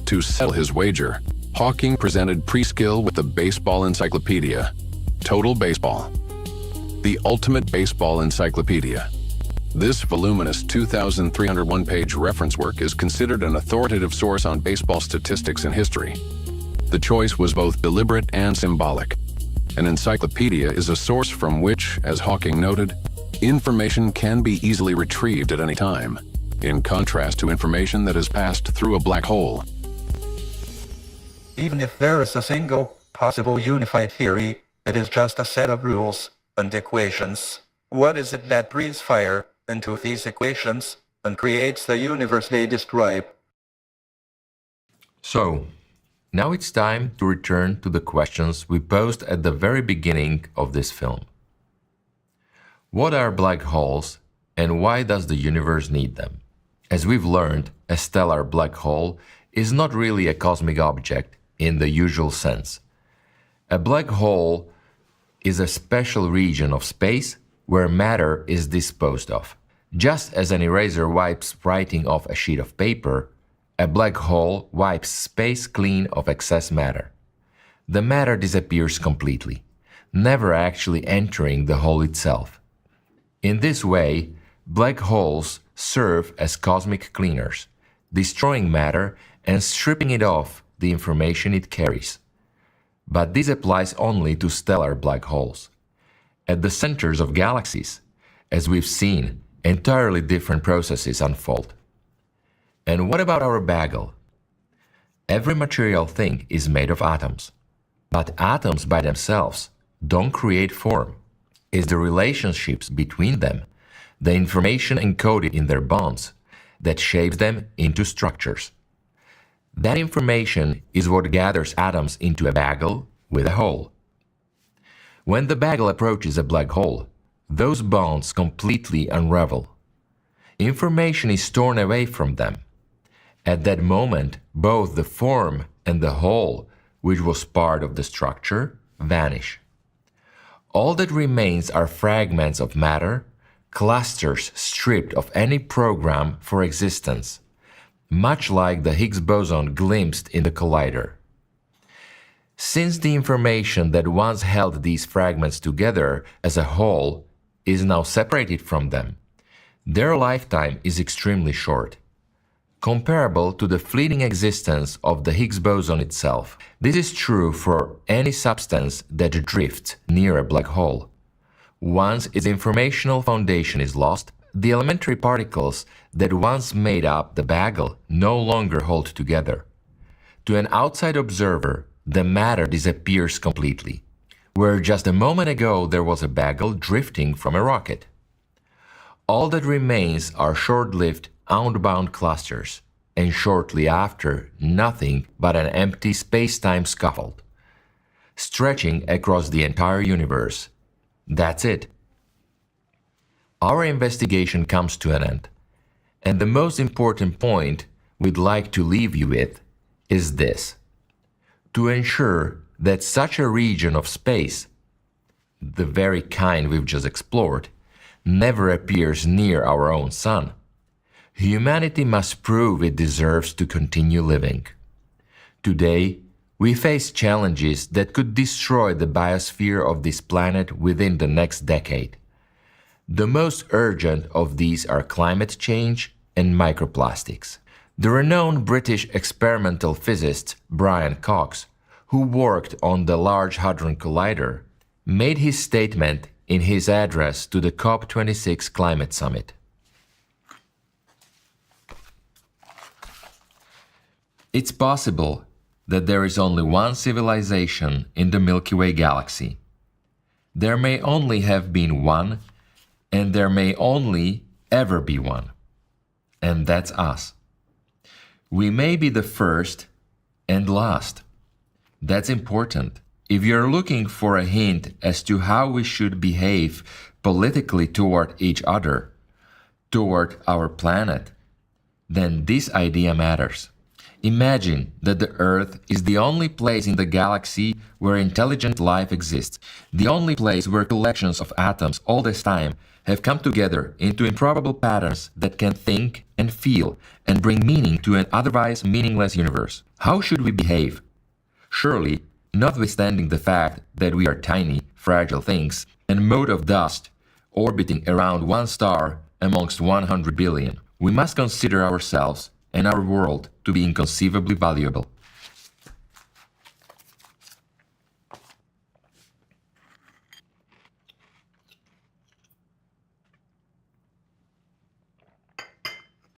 Speaker 3: To settle his wager, Hawking presented Preskill with the baseball encyclopedia, Total Baseball, the ultimate baseball encyclopedia. This voluminous 2,301-page reference work is considered an authoritative source on baseball statistics and history. The choice was both deliberate and symbolic. An encyclopedia is a source from which, as Hawking noted, information can be easily retrieved at any time, in contrast to information that has passed through a black hole.
Speaker 1: Even if there is a single possible unified theory, it is just a set of rules and equations. What is it that breathes fire into these equations and creates the universe they describe?
Speaker 2: So, now it's time to return to the questions we posed at the very beginning of this film. What are black holes and why does the universe need them? As we've learned, a stellar black hole is not really a cosmic object in the usual sense. A black hole is a special region of space where matter is disposed of. Just as an eraser wipes writing off a sheet of paper, A black hole wipes space clean of excess matter. The matter disappears completely, never actually entering the hole itself. In this way, black holes serve as cosmic cleaners, destroying matter and stripping it of the information it carries. But this applies only to stellar black holes. At the centers of galaxies, as we've seen, entirely different processes unfold. And what about our bagel? Every material thing is made of atoms. But atoms by themselves don't create form. It's the relationships between them, the information encoded in their bonds, that shapes them into structures. That information is what gathers atoms into a bagel with a hole. When the bagel approaches a black hole, those bonds completely unravel. Information is torn away from them. At that moment, both the form and the hole, which was part of the structure, vanish. All that remains are fragments of matter, clusters stripped of any program for existence, much like the Higgs boson glimpsed in the collider. Since the information that once held these fragments together as a whole is now separated from them, their lifetime is extremely short, comparable to the fleeting existence of the Higgs boson itself. This is true for any substance that drifts near a black hole. Once its informational foundation is lost, the elementary particles that once made up the bagel no longer hold together. To an outside observer, the matter disappears completely, where just a moment ago there was a bagel drifting from a rocket. All that remains are short-lived, outbound clusters, and shortly after, nothing but an empty space-time scaffold, stretching across the entire universe. That's it. Our investigation comes to an end, and the most important point we'd like to leave you with is this: to ensure that such a region of space, the very kind we've just explored, never appears near our own sun, humanity must prove it deserves to continue living. Today, we face challenges that could destroy the biosphere of this planet within the next decade. The most urgent of these are climate change and microplastics. The renowned British experimental physicist Brian Cox, who worked on the Large Hadron Collider, made his statement in his address to the COP26 climate summit. It's possible that there is only one civilization in the Milky Way galaxy. There may only have been one, and there may only ever be one. And that's us. We may be the first and last. That's important. If you're looking for a hint as to how we should behave politically toward each other, toward our planet, then this idea matters. Imagine that the Earth is the only place in the galaxy where intelligent life exists, the only place where collections of atoms all this time have come together into improbable patterns that can think and feel and bring meaning to an otherwise meaningless universe. How should we behave? Surely, notwithstanding the fact that we are tiny, fragile things, and mote of dust, orbiting around one star amongst 100 billion, we must consider ourselves and our world to be inconceivably valuable.